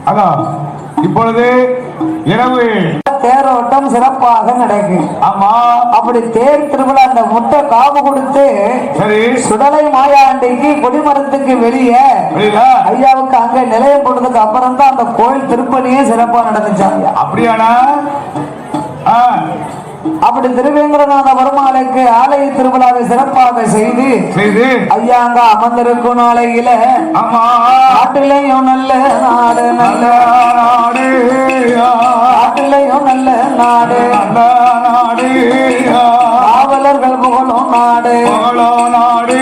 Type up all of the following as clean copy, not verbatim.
அதான் இப்பொழுது இரவு தேரோட்டம் சிறப்பாக நடக்கும். ஆமா, அப்படி தேர் திருவிழா அந்த முட்டை காவு கொடுத்து சரி சுடலை மாயாண்டிக்கு கொடிமரத்துக்கு வெளியே ஐயாவுக்கு அங்க நிலையம் போட்டதுக்கு அப்புறம் தான் அந்த கோயில் திருப்பணியே சிறப்பா நடந்துச்சாங்க. அப்படியானா? அப்படி திருவேங்கடநாத பெருமாளுக்கு ஆலய திருவிழாவை சிறப்பாக செய்து ஐயா அங்க அமர்ந்திருக்கும் நாளையில நாட்டிலையும் நல்ல நாடு, நல்ல நாடு, நாட்டிலையும் நல்ல நாடு, நல்ல நாடு, காவலர்கள் புகழும் நாடு, புகழும் நாடு,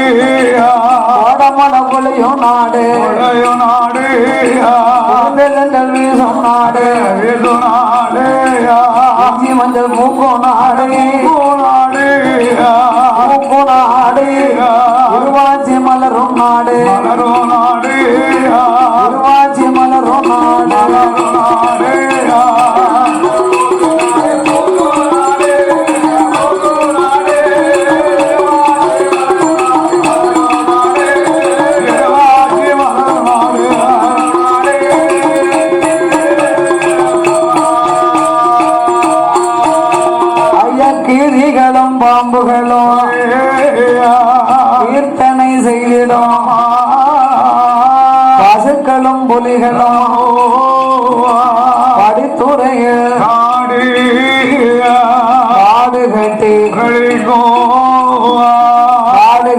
கோடமடகுலையும் நாடு, நாடு, வீசும் நாடு, வீசும் நாடு, மஞ்சள் மூக்கும் நாடு, நாடு, மூக்கும் நாடு, உருவாச்சி மலரும் நாடு, மலரும் நாடு, உருவாச்சி மலரும் நாடு, நாடு, பாம்புகளும் கீர்த்தனை செய்திடும் பசுக்களும் புலிகளும் படித்துறையில் காடு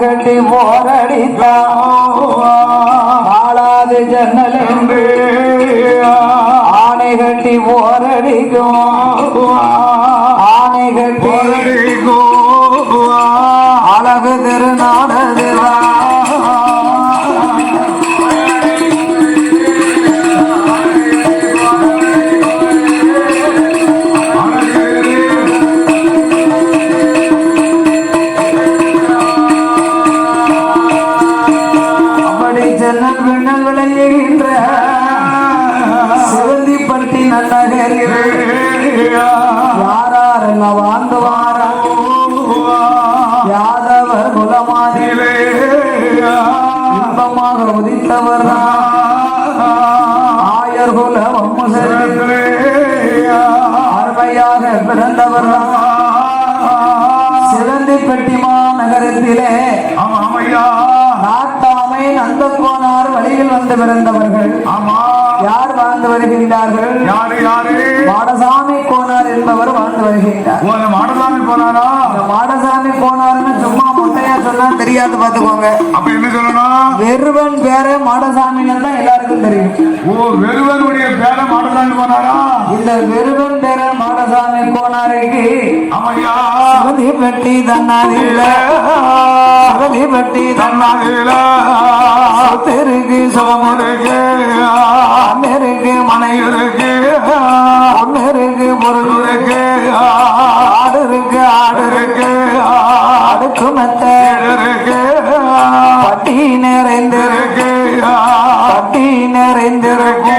கட்டி போரடித்தாது ஜன்னல் என்று ஆணை கட்டி போரடிக்கும், ஆணை கட்டி அழகு திருநாடு. அப்படி ஜன்னல் பின்னல் விளையுகின்ற சிவந்திப்பட்டி நன்னகரில் யாரெல்லாம் வாழ்ந்து வார யாதவர் குலமாதிலே இன்பமாக உதித்தவர் ஆயர் குல வம்சத்திலே அருமையாக பிறந்தவர் சிவந்திப்பட்டிமா நகரத்திலே நாட்டாமை நந்தகோனார் வழியில் வந்து பிறந்தவர்கள். யார் வாழ்ந்து வருகின்றார்கள்? மாடசாமி கோனார் என்பவர் வாழ்ந்து வருகின்றார். மாடசாமி கோனாரா? மாடசாமி கோனார்னு சும்மா முட்டையா சொன்னா தெரியாது, பாத்துக்கோங்க. அப்ப என்ன சொல்லணும்? வெறுவன் பேர மாடசாமின்னு தான் எல்லாருக்கும் தெரியும். ஓ, வெறுவனுடைய பேர மாடசாமி கோனாரா? இந்த வெறுவன் பேர மாடசாமி கோனாருக்கு சிவதி பெட்டி தன்னாதில, சிவதி பெட்டி தன்னாதில சொத்திருக்கு, சுகமிருக்கு, அன்னிருக்கு, மனை இருக்கு, பொண்ணு இருக்கு, பொருள் இருக்கு, ஆடு இருக்கு, ஆடு இருக்கு, அடுக்கு மெத்த இருக்கு, பட்டி நிறைந்திருக்கு, பட்டி நிறைந்திருக்கு,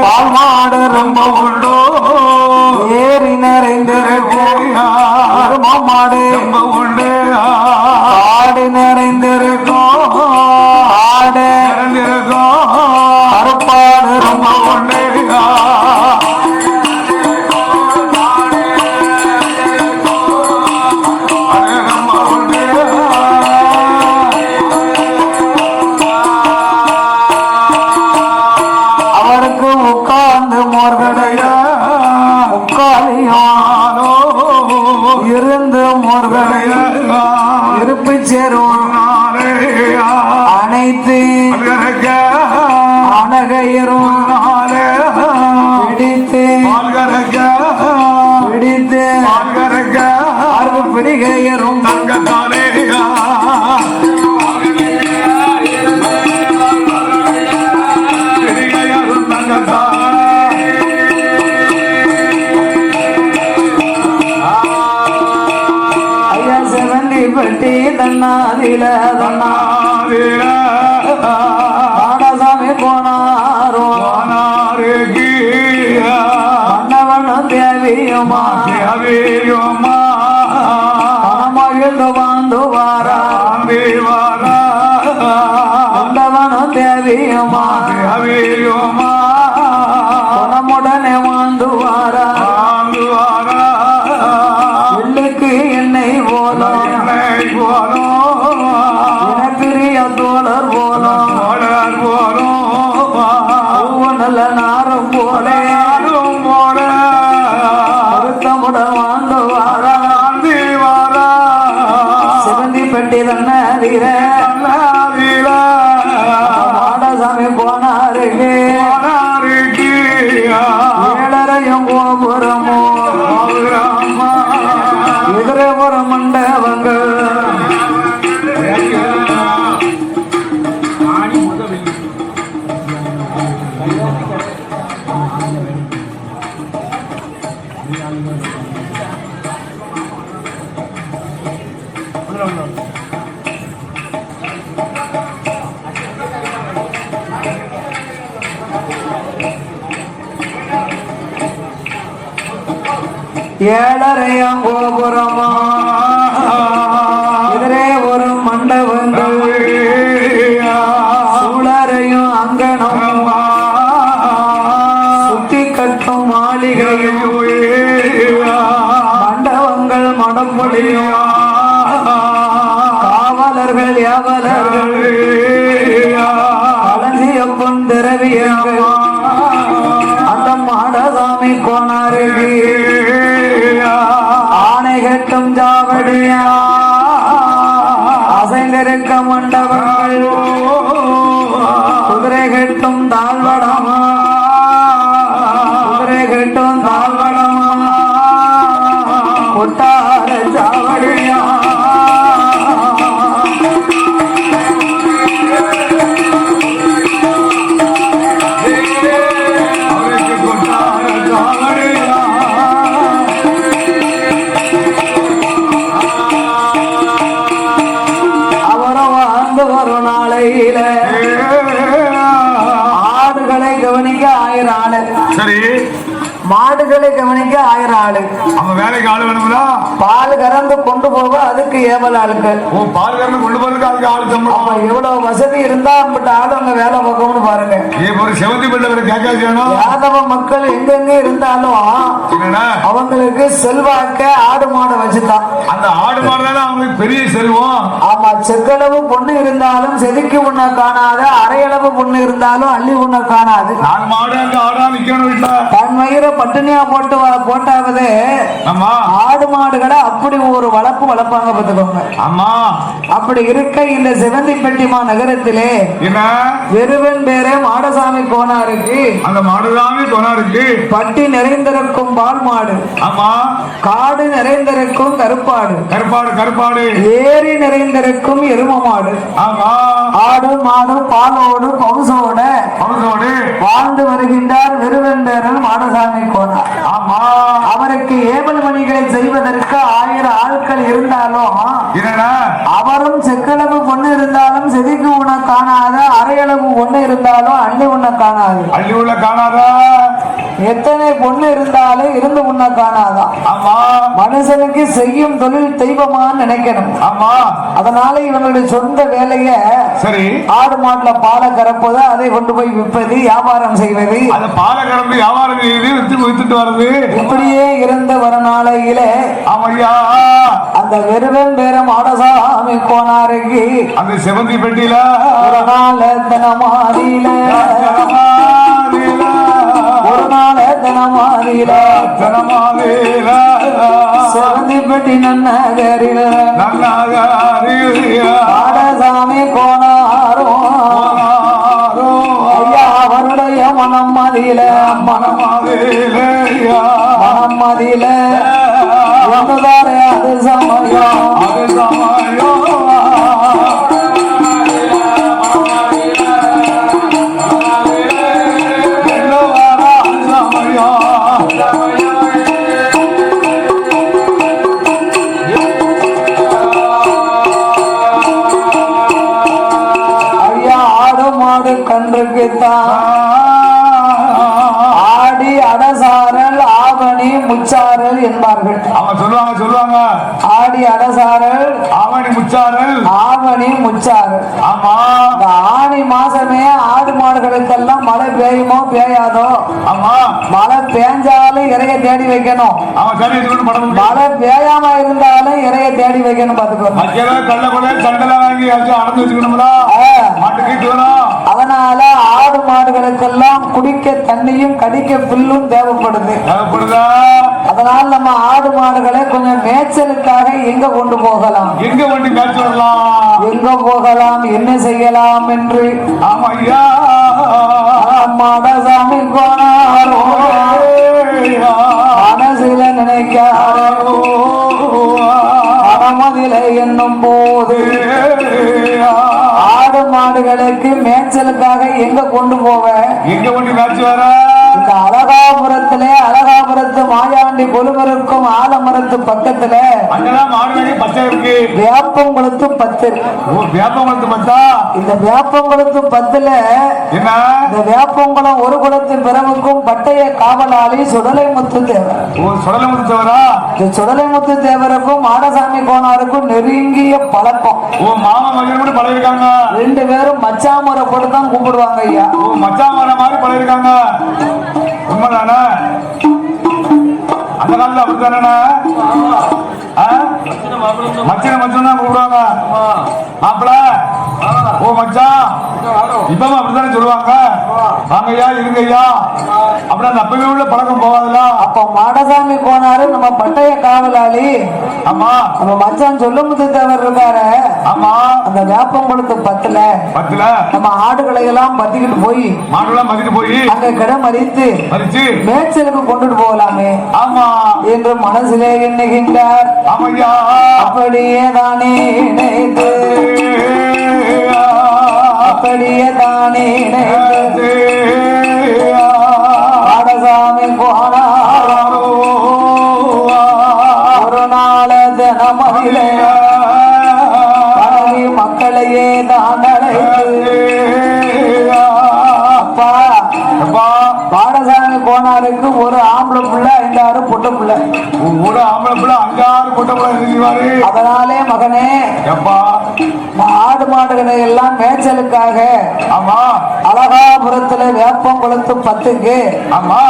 பால் மாடு ரொம்ப உண்டு, ஏரி நிறைந்திருக்கு, மாடு ரொம்ப உண்டு, ஆடு நிறைந்திருக்கும், ஆடு நிறைந்திருக்கும், அறுப்பாடு ரொம்ப உண்டு, அவருக்கு உட்கார்ந்து மோர்கடைய முக்காலியானோ இருந்து மோர்கடைய இருப்பு சேரும் அனைத்து அனகையரும் பிடித்து பிடித்து அறுப்பு பிடிகையரும் தங்கத்தானே ஐயா செவந்தி பட்டி தன்னாதில தன்னாதில மாடசாமி போனாரோ மன்னவனும் தேவியுமா தேவியுமா மகிழ்ந்து வந்து வாரா மன்னவனும் தேவியுமா தேவியுமா ஏழரையாம் கோபுரமா எதிரே ஒரு மண்டபங்கள் சூழரையும் அங்கனம் சுத்தி கட்டும் மாளிகையும் மண்டபங்கள் மடம்பொழியும் காவலர்கள் யாவலர்கள் களஞ்சியப்பன் திரவியங்கள் அந்த மாடசாமி கோனாருக்கு ஆணை கட்டும் ஜாவடியா அசைந்திருக்க மண்டபங்கள் குதிரை கட்டும் தாழ்வடமா குதிரை கட்டும் தாழ்வடமா கொட்டார ஜாவடியா ஆடுகளை கவனிக்க 1000 ஆளு. சரி, மாடுகளை கவனிக்க 1000 ஆளு. அவன் வேலைக்கு ஆளு வேணுங்களா? பால் கறந்து கொண்டு போக அதுக்கு ஏவல் ஆளுக்கள். பால் கறந்து கொண்டு போறதுக்கு அதுக்கு ஆளு சம்பளம். எவ்வளவு வசதி இருந்தா அப்படி ஆளு அங்க வேலை பார்க்கணும்னு பாருங்க. செவந்தி பிள்ளை கேட்காது. யாதவ மக்கள் எங்கெங்க இருந்தாலும் அவங்களுக்கு செல்வாக்க ஆடு மாடு வச்சுதான். அந்த ஆடு மாடுதான் அவங்களுக்கு பெரிய செல்வம். ஆமா, செக்களவு பொண்ணு இருந்தாலும் செதுக்கி உண்ண காணாது, அரையளவு பொண்ணு இருந்தாலும் அள்ளி உண்ண காணாது. தன் வயிற பட்டினியா போட்டாவது ஆடு மாடுகளை அப்படி ஒரு வளர்ப்பு வளர்ப்பாங்க பார்த்துக்கோங்க. அப்படி இருக்க இந்த சிவந்திப்பட்டிமா நகரத்திலே வெறுவன் பேரே மாடசாமி கோனாருக்கு, அந்த மாடசாமி கோனாருக்கு பட்டி நிறைந்திருக்கும் பால் மாடு, காடு நிறைந்திருக்கும் கருப்பாடு, கருப்பாடு ஏரி நிறைந்திருக்கும் எரும மாடு, ஆடு மாடு பாலோடு பவுசோட வாழ்ந்து வருகின்றார் வெறுவென்பேரன் மாடசாமி கோனார். அவருக்கு ஏவல் மணிகளை செய்வதற்கு 1000 ஆட்கள் இருந்தாலும் அவரும் செக்களவு பொண்ணு இருந்தாலும் செதுக்கு உண்ண காணாத, அரையளவு ஒண்ணு இருந்தாலும் அள்ளி உண்ண காணாது. எத்தனை பொண்ணு இருந்தாலும் இருந்து உண்ண காணாதான். மனுஷனுக்கு செய்யும் தொழில் தெய்வமான்னு நினைக்கணும். அதனால இவனுடைய சொந்த வேலைய சரி ஆடு மாட்டுல பாலை கறப்பது, அதை கொண்டு போய் விற்பது, வியாபாரம் செய்வது, பாலை கறந்து வியாபாரம் செய்து வித்துட்டு வருது. இப்படியே இருந்த வர நாளையில அந்த வெறுவன் பேரம் ஆடசாமி கோனாருக்கு அந்த செவந்தி பெட்டியில ஒரு நாள் தினமாதியில செவந்தி பெட்டி நன்னகரில ஆடசாமி கோனாரோ ஐயா அவருடைய மனம் மதியில ஒன்றுதாரே அது சமயம் ஐயா ஆடு மாடு கன்றுக்குத்தான் ஆடி அடசாரல் ஆவணி முச்சாரல் என்பார்கள். அவன் சொல்லுவாங்க ஆடி அடசாரல் ஆவணி முச்சாரல் ஆவணி முச்சாரல். ஆமா, இந்த ஆணி மாசமே ஆடு மாடுகளுக்கெல்லாம் மழை பெய்யுமோ பெய்யாதோ. ஆமா, மழை பெஞ்சாலும் இறைய தேடி வைக்கணும். மழை பெய்யாம இருந்தாலும் இறைய தேடி வைக்கணும். பாத்துக்கோ, அதனால ஆடு மாடுகளுக்கெல்லாம் குடிக்க தண்ணியும் கடிக்க புல்லும் தேவைப்படுது. அதனால நம்ம ஆடு மாடுகளை கொஞ்சம் மேய்ச்சலுக்காக எங்க கொண்டு போகலாம், எங்க போகலாம், என்ன செய்யலாம் என்று மாடசாமி கோனாரோ மனசில நினைக்காரோ மனமதில என்னும் போது ஆடு மாடுகளுக்கு மேய்ச்சலுக்காக எங்க கொண்டு போவ? எங்க கொண்டு காட்சி வர? இந்த அழகாபுரத்து மாயாண்டி கொலுமருக்கும் ஆலமரத்து பக்கத்துல அங்கதான் மாடு பச்சை இருக்கு. வேப்பங்குளத்து 10 இருக்கு. வேப்பங்குளத்து 10. இந்த வேப்பங்குளத்து 10ல என்ன? இந்த வேப்பங்குளம் ஒரு குளத்தின் பிறவுக்கும் பட்டய காவலாளி சுடலைமுத்து தேவர். சுடலைமுத்து தேவரா? இந்த சுடலைமுத்து தேவருக்கும் மாடசாமி கோனாருக்கும் நெருங்கிய பழக்கம். மாமா மகன் கூட பழகிருக்காங்க. 2 பேரும் மச்சாமுறை போட்டு தான் கூப்பிடுவாங்க ஐயா. மச்சாமுறை மாதிரி பழகிருக்காங்க. உண்மைதானே? அந்த காலத்துல அப்படித்தானே? மச்சனை கூப்பிடுவாங்க. மாப்பிள ஓ மச்சான் இப்பவும் அப்படித்தானே சொல்லுவாங்க. வாங்கய்யா இருங்கய்யா அப்படி அப்பவே உள்ள பழக்கம் போகாதுல. அப்ப மாடசாமி கோனாரு நம்ம பட்டய காவலாளி. ஆமா. நம்ம மச்சான் சொல்லுமுத்து தேவர் இருக்காரு. ஆமா. அந்த வேப்பங்குளத்து 10ல நம்ம ஆடுகளை எல்லாம் பத்திக்கிட்டு போய் மாடுலாம் மதிட்டு போய் அங்க கிடம் மறித்து மேய்ச்சலுக்கு கொண்டுட்டு போகலாமே. ஆமா என்று மனசிலே எண்ணுகின்றார். ஆமையா. அப்படியே தானே நினைத்து மாடசாமி கோனார் ஒரு நாள தினமதிலே மக்களையே தான் அப்பா பாடசாமி கோனாருக்கு ஒரு ஆம்பளை பிள்ளை 5-6 பொட்ட பிள்ளை. ஒரு ஆம்பளை பிள்ளை 5-6 பொட்ட பிள்ளை. அதனாலே மகனே ஆடு மாடுகளை எல்லாம் மேய்ச்சலுக்காக ஆமா அழகாபுரத்துல வேப்பங்குளத்து 10க்கு ஆமா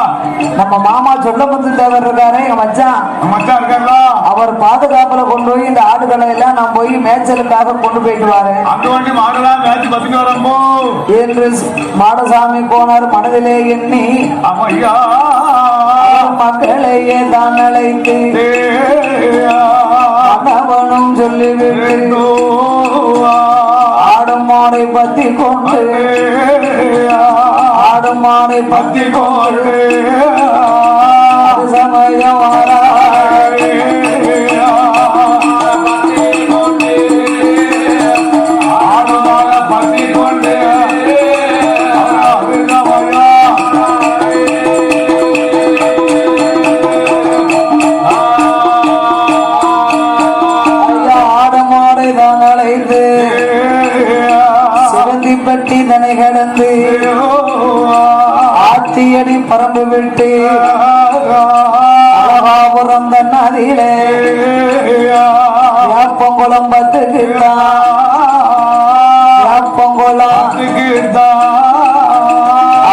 நம்ம மாமா சொல்லமுத்து தேவர் இருக்காரு. எங்க மச்சான் இருக்காருல அவர் பாதுகாப்புல கொண்டு போய் இந்த ஆடுகளை எல்லாம் நான் போய் மேய்ச்சலுக்காக கொண்டு போயிட்டு வரேன் என்று மாடசாமி போனார். மனதிலே எண்ணி மக்களையே தான் அழைத்து கணவனும் சொல்லிவிட்டு ஆடும் மாடை பத்தி கொண்டு சமயம் பட்டி தனை கடந்து ஆத்தியடி பரம்பு விட்டு அழகாபுரம் தன்னாதிலே யாப்பங்குளம் 10க்கு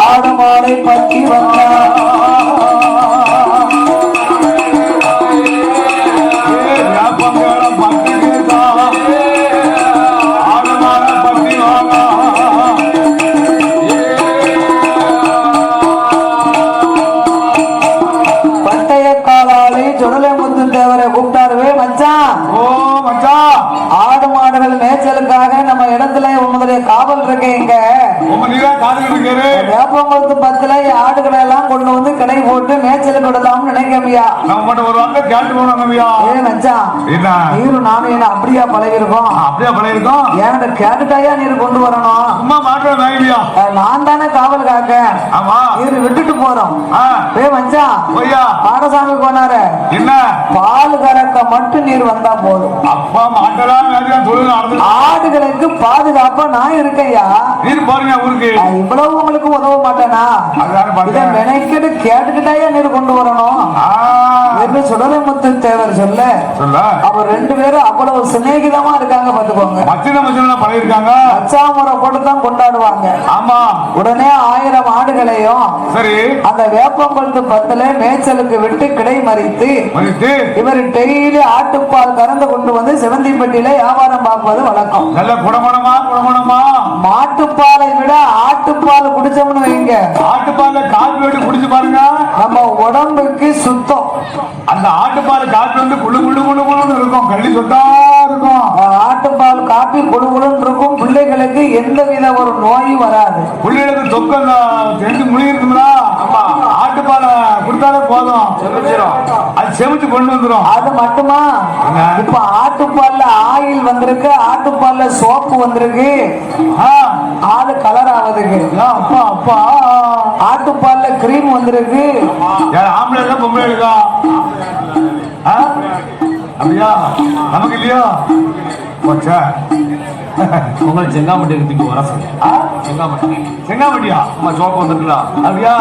ஆடு மாடை பற்றி வந்தான். ஆடு மாடுகள் மேய்ச்சலுக்காக நம்ம இடத்துல உங்களுடைய காவல் இருக்கு. இங்க வேப்பங்குளத்து 10ல ஆடுகளை எல்லாம் கொண்டு வந்து கடை போட்டு மேய்ச்சலுக்கு விடலாம்னு நினைக்கமியா. நீரு நானும் என்ன அப்படியா பழகிருக்கோம்? ஏன்ட கேட்டுட்டாயா நீர் கொண்டு வரணும். நான் தானே காவல் காக்க. நீர் விட்டுட்டு போறோம். பாடசாமி போனாரு. என்ன பால் கறக்க மட்டும் நீர் வந்தா போதும். ஆடுகளுக்கு பாதுகாப்பா நான் இருக்கையா. இவ்வளவு உங்களுக்கு உதவ மாட்டேனா? மெனக்கெடு கேட்டுக்கிட்டாயா நீர் கொண்டு வரணும் என்று சுடலைமுத்து தேவர் சொல்ல அவர் 2 பேரும் அவ்வளவு சிநேகிதமா இருக்காங்க. பாத்துக்கோங்க. மச்சாமுறை போட்டுதான் கொண்டாடுவாங்க. ஆமா. உடனே 1000 ஆடுகளையும் அந்த வேப்பங்குளத்து 10ல மேய்ச்சலுக்கு விட்டு கிடை மறித்து இவர் டெய்லி ஆட்டுப்பால் கறந்து கொண்டு வந்து செவந்திப்பட்டியில வியாபாரம் பார்ப்பது வழக்கம். நல்ல குணமனமா மாட்டுப்பாலை விட ஆட்டுப்பால் குடிச்சோம்னு வைங்க. ஆட்டுப்பால காப்பி விட்டு குடிச்சு பாருங்க. நம்ம உடம்புக்கு சுத்தம். அந்த ஆட்டுப்பால் காப்பி வந்து குழு குழு குழு குழுன்னு இருக்கும். கள்ளி சொட்டா இருக்கும். ஆட்டுப்பால் காப்பி குழு குழுன்னு இருக்கும். பிள்ளைகளுக்கு எந்த வித ஒரு நோயும் வராது. பிள்ளைகளுக்கு தொக்கம் முழி இருக்குங்களா? ஆட்டுப்பாலை கொடுத்தாலே போதும். அது செமிச்சு கொண்டு வந்துரும். அது மட்டுமா, இப்ப ஆட்டுப்பால்ல ஆயில் வந்திருக்கு, ஆட்டுப்பால்ல சோப்பு வந்திருக்கு, ஆளு கலர் ஆகுதுக்கு. அப்பா அப்பா ஆட்டுப்பால்ல கிரீம் வந்திருக்கு. ஆம்பளை இருக்கா பொம்பளை இருக்கா? அப்படியா? நமக்கு இல்லையா? போச்சா உங்களை செங்காமட்டி எடுத்துட்டு வர சொல்லு. செங்காமட்டி செங்காமட்டியா? அம்மா சோப்பு வந்துருக்கலாம். அப்படியா?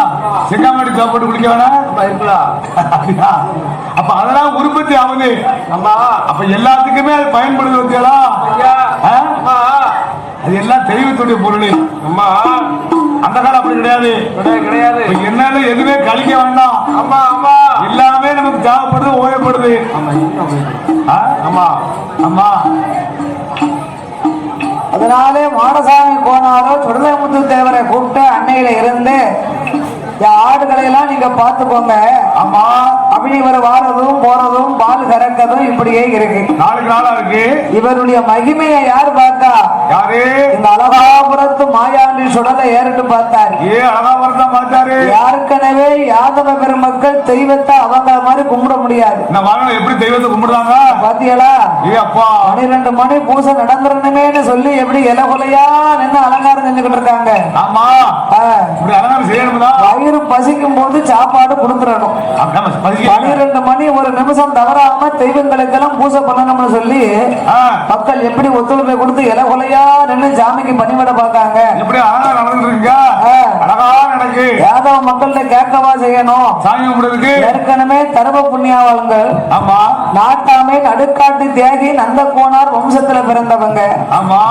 செங்காமட்டி சாப்பாடு குடிக்க வேணாம் இருக்கலாம். அப்படியா? அப்ப அதெல்லாம் உற்பத்தி ஆகுது. அம்மா அப்ப எல்லாத்துக்குமே அது பயன்படுது வந்தியா? அம்மா அது எல்லாம் தெய்வத்துடைய பொருள். அம்மா அந்த காலம் அப்படி கிடையாது. கிடையாது. என்னால எதுவுமே கழிக்க வேண்டாம். அம்மா அம்மா எல்லாமே நமக்கு தேவைப்படுது, ஓயப்படுது. அம்மா அம்மா அதனாலே மாடசாமி கோனாரோ சுடலைமுத்து தேவரை கூப்பிட்டு அன்னையில இருந்து ஆடுகளை எல்லாம் நீங்க பாத்துக்கோங்க. ஆமா, அப்படி இவர் வாரதும் போறதும் பால் கறக்கதும் இப்படியே இருக்கு. நாளுக்கு நாளா இருக்கு. இவருடைய மகிமையை யார் பார்த்தா? யாரு? இந்த அழகாபுரத்து மாயாண்டி சுடலை ஏறிட்டு பார்த்தாரு. அழகாபுரத்தை பார்த்தாரு. யாருக்கனவே யாதவ பெருமக்கள் தெய்வத்தை அவங்க மாதிரி கும்பிட முடியாது. எப்படி தெய்வத்தை கும்பிடுறாங்க பாத்தியலா? 12 மணி பூசை நடந்துருணுமேன்னு சொல்லி எப்படி இலகுலையா நின்று அலங்காரம் செஞ்சுக்கிட்டு இருக்காங்க. ஆமா, அலங்காரம் செய்யணும்தான். வயிறு பசிக்கும் போது சாப்பாடு கொடுத்துடணும். 12 மணி ஒரு நிமிஷம் தவறாம தெய்வங்களுக்கெல்லாம் பூசை பண்ணணும்னு சொல்லி மக்கள் எப்படி ஒத்துழைப்பை கொடுத்து இலகுலையா நின்று சாமிக்கு பணிவிட பார்க்காங்க. எப்படி அழகா நடந்துருங்க. அழகா நடக்கு. யாதவ மக்கள்கிட்ட கேட்கவா செய்யணும். சாமி கும்பிடுறதுக்கு ஏற்கனவே தர்ம புண்ணியாவளங்கள். ஆமா, நாட்டாமே நடுக்காட்டு தியாகி நந்த கோனார் வம்சத்துல பிறந்தவங்க. ஆமா,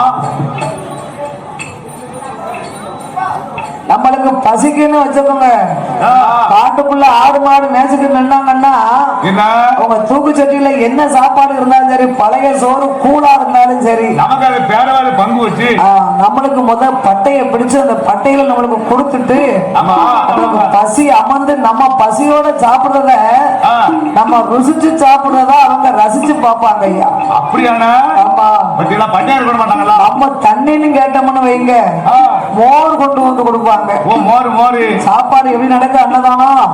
நம்மளுக்கு பசிக்குன்னு வச்சுக்கோங்க, காட்டுக்குள்ள ஆடு மாடு மேய்ச்சிட்டு நின்னாங்கன்னா அவங்க தூக்கு சட்டியில என்ன சாப்பாடு இருந்தாலும் சரி, பழைய சோறு கூழா இருந்தாலும் சரி, நமக்கு அது பேரவாறு பங்கு வச்சு நம்மளுக்கு பட்டையை பிடிச்சு அந்த பட்டையில நம்மளுக்கு கொடுத்துட்டு நம்மளுக்கு பசி அமர்ந்து நம்ம பசியோட சாப்பிடுறத நம்ம ருசிச்சு சாப்பிடுறதா அவங்க ரசிச்சு பார்ப்பாங்க ஐயா. அப்படியான நம்ம தண்ணின்னு கேட்டோம்னு வைங்க, மோர் கொண்டு வந்து கொடுப்பாங்க. சாப்பாடு எப்படி நடக்க அன்னதானம்.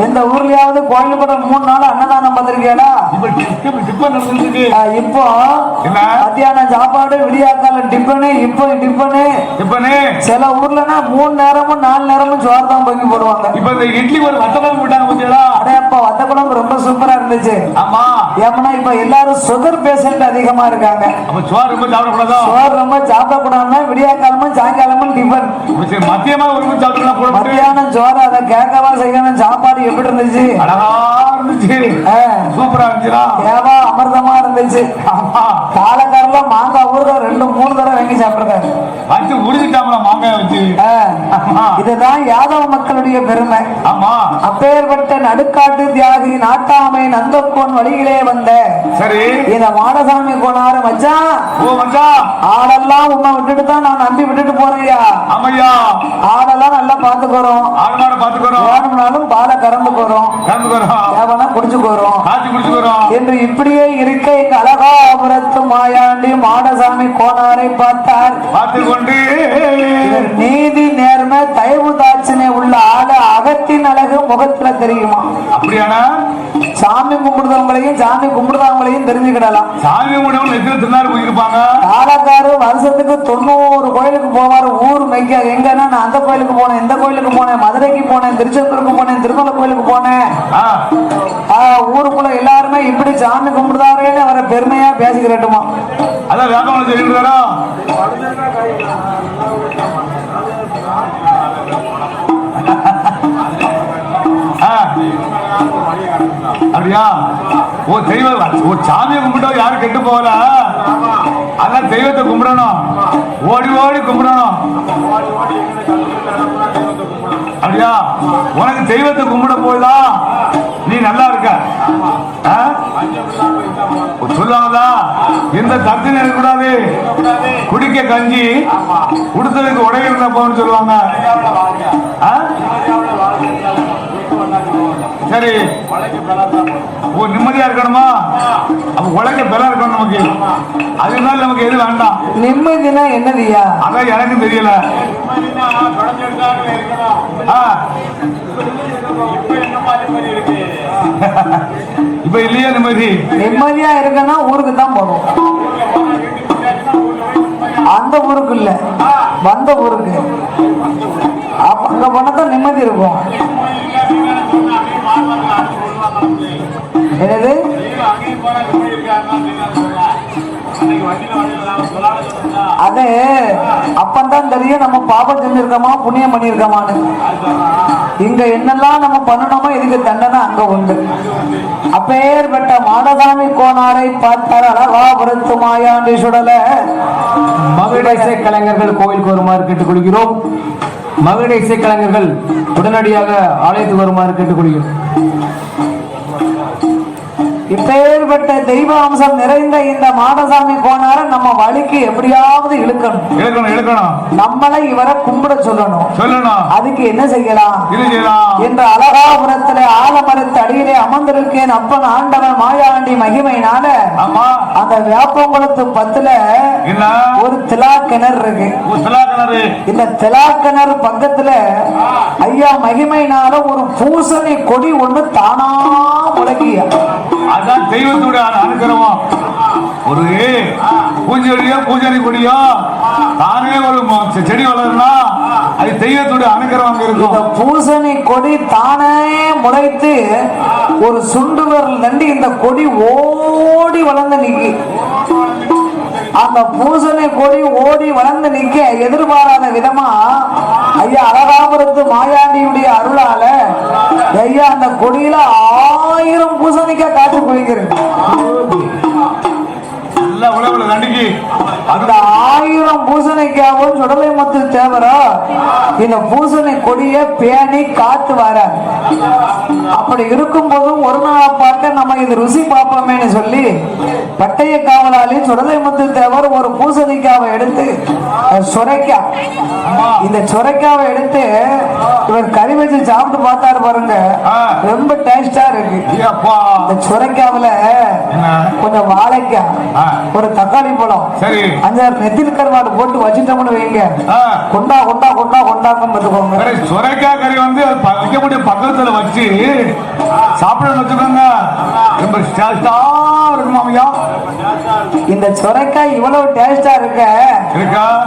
எந்த ஊர்லயாவது கோயில் கூட 3 நாள் அன்னதானம் பார்த்திருக்கீங்களா? இப்போ மத்தியானம் சாப்பாடு, விடியாக்கால டிஃபனு, இப்போ டிஃபனு. சில ஊர்லனா 3 நேரமும் 4 நேரமும் சோறு தான் பொங்கி போடுவாங்க. இப்ப இந்த இட்லி ஒரு வத்தக்குழம்பு போட்டாங்க. அடையப்பா வத்தக்குழம்பு ரொம்ப சூப்பரா இருந்துச்சு. ஆமா, ஏன்னா இப்ப எல்லாரும் சுகர் பேஷண்ட் அதிகமா இருக்காங்க. சோறு ரொம்ப சாப்பிடக்கூடாது. சோறு ரொம்ப சாப்பிடக்கூடாதுன்னா விடியாக்காலமும் சாயங்காலமும் டிஃபன். மத்தியமா ஒரு மத்தியானம் சோறு அதை கேட்கவா செய்யணும். சாப்பாடு எப்படி இருந்துச்சு? அழகா இருந்துச்சு, சூப்பரா இருந்துச்சு, தேவா அமிர்தமா இருந்துச்சு. காலக்காரல மாங்காய் ஊறுகாய் 2-3 தடவை வாங்கி சாப்பிடுறாரு. வச்சு உரிஞ்சிட்டாங்களா மாங்காய் வச்சு. இதுதான் யாதவ மக்களுடைய பெருமை. ஆமா, அப்பேற்பட்ட நடுக்காட்டு தியாகி நாட்டாமை நந்தக்கோன் வழியிலே வந்த சரி இந்த மாடசாமி கோனாரு மச்சான். ஓ மச்சான், ஆடெல்லாம் உன்னை விட்டுட்டு தான் நான் நம்பி விட்டுட்டு போறேயா. ஆமையா, ஆடெல்லாம் நல்லா பாத்துக்கிறோம், வேணும்னாலும் பாலை கறந்துக்கிறோம், தேவனா குடிச்சுக்கிறோம் என்று இப்படியே இருக்க எங்க அழகாபுரத்து மாயாண்டி மாடசாமி கோனாரை பார்த்தார். பார்த்துக்கொண்டு நீதி நேர்மை தயவு தாட்சணை உள்ள ஆளு அகத்தின் அழகு முகத்துல தெரியுமா? அப்படியானா சாமி கும்பிடுறவங்களையும் சாமி கும்பிடுறவங்களையும் தெரிஞ்சுக்கிடலாம். சாமி கும்பிடுறவங்க எத்தனை திருநாள் போயிருப்பாங்க. காலக்காரு வருஷத்துக்கு 90 கோயிலுக்கு போவாரு. ஊர் மைக்க எங்கன்னா நான் அந்த கோயிலுக்கு போனேன், இந்த கோயிலுக்கு போனேன், மதுரைக்கு போனேன், திருச்செந்தூருக்கு போனேன், திருமலை கோயிலுக்கு போனேன். ஊருக்குள்ள எல்லாருமே இப்படி சாமி கும்பிடுறாருன்னு அவரை பெருமையா பேசிக்கிறட்டுமா? அதான் வேகமான தெரியுறாரோ. அப்படியா? ஓ தெய்வம், ஓ சாமியை கும்பிட்டா யாரும் கெட்டு போகல. அதான் தெய்வத்தை கும்பிடணும், ஓடி ஓடி கும்பிடணும். அப்படியா? உனக்கு தெய்வத்தை கும்பிட போய்தான் நீ நல்லா இருக்க. சொல்லுவாங்களா, இந்த தத்தின இருக்கக்கூடாது, குடிக்க கஞ்சி குடுத்ததுக்கு உடை இருந்த போன்னு சொல்லுவாங்க. சரி, நிம்மதியா இருக்கணுமா? அப்ப உலக பெலா இருக்கணும் நமக்கு. அதனால நமக்கு எது வேண்டாம். நிம்மதினா என்னதியா? அதான் எனக்கு தெரியல. ஆ. இப்ப இல்லையா நிம்மதி? நிம்மதியா இருக்குன்னா ஊருக்கு தான் போகணும். அந்த ஊருக்கு இல்ல, வந்த ஊருக்கு. அப்ப அங்க போனதான் நிம்மதி இருக்கும். என்னது? அது அப்பந்தான் தெரியும் நம்ம பாபம் செஞ்சிருக்கோமா புண்ணியம் பண்ணிருக்கோமான்னு. இங்க என்னெல்லாம் நம்ம பண்ணணுமோ இதுக்கு தண்டனை அங்க உண்டு. அப்பேற்பட்ட மாடசாமி கோனாரை பார்த்தால் அழகாபுரத்து மாயாண்டி சுடல. மகளிர் இசை கலைஞர்கள் கோயிலுக்கு வருமாறு கேட்டுக்கொள்கிறோம். மகளிர் இசை கலைஞர்கள் உடனடியாக ஆலயத்துக்கு வருமாறு கேட்டுக்கொள்கிறோம். இப்பேற்பட்ட தெய்வ அம்சம் நிறைந்த இந்த மாடசாமி கோனார நம்ம வழிக்கு எப்படியாவது இழுக்கணும். நம்மளை இவரை கும்பிட சொல்லணும். அதுக்கு என்ன செய்யலாம் என்ற அழகாபுரத்துல ஆலமரத்து அடியிலே அமர்ந்திருக்கேன் அப்பன் ஆண்டவன் மாயாண்டி மகிமையினால அந்த வேப்பங்குளத்து பத்துல ஒரு திலா கிணறு இருக்கு. இந்த திலா கிணறு பக்கத்துல ஐயா மகிமையினால ஒரு பூசணி கொடி ஒண்ணு தானா முளைக்கிய. அதான் தெய்வத்தோட அனுக்கிரமம். ஒரு பூஞ்செடியோ பூஜனை கொடியோ தானே ஒரு செடி வளருனா அது தெய்வத்தோட அனுக்கிரமம் இருக்கும். இந்த பூசணி கொடி தானே முளைத்து ஒரு சுண்டு விரல் தண்டி இந்த கொடி ஓடி வளர்ந்து நிக்கி. அந்த பூசணி கொடி ஓடி வளர்ந்து நிக்க எதிர்பாராத விதமா ஐயா அழகாபுரத்து மாயாண்டியுடைய அருளால ஐயா அந்த கொடியில 1000 பூசணிக்காய் காற்று குளிக்கிறது. அந்த 1000 பூசணிக்காவும் சுடலை மத்து தேவரா இந்த பூசணி கொடிய பேணி காத்து வர. அப்படி இருக்கும் போதும் ஒரு நாள் பார்க்க நம்ம இது ருசி பார்ப்போமேன்னு சொல்லி பட்டய காவலாளி சுடலை மத்து தேவர் ஒரு பூசணிக்காவை எடுத்து சுரைக்கா, இந்த சுரைக்காவை எடுத்து இவர் கறி வச்சு சாப்பிட்டு பார்த்தாரு பாருங்க, ரொம்ப டேஸ்டா இருக்கு. இந்த சுரைக்காவில கொஞ்சம் வாழைக்காய், ஒரு தக்காளி பழம், 5-6 நெத்தில் கருவாடு போட்டு வச்சுட்டோம்னு வைங்க, கொண்டா கொண்டா கொண்டா கொண்டாக்கம் பார்த்துக்கோங்க. சுரைக்காய் கறி வந்து வைக்கக்கூடிய பக்கத்துல வச்சு சாப்பிடணும் வச்சுக்கோங்க, ரொம்ப டேஸ்டா இருக்குமாமையா. இந்த சுரைக்காய் இவ்வளவு டேஸ்டா இருக்க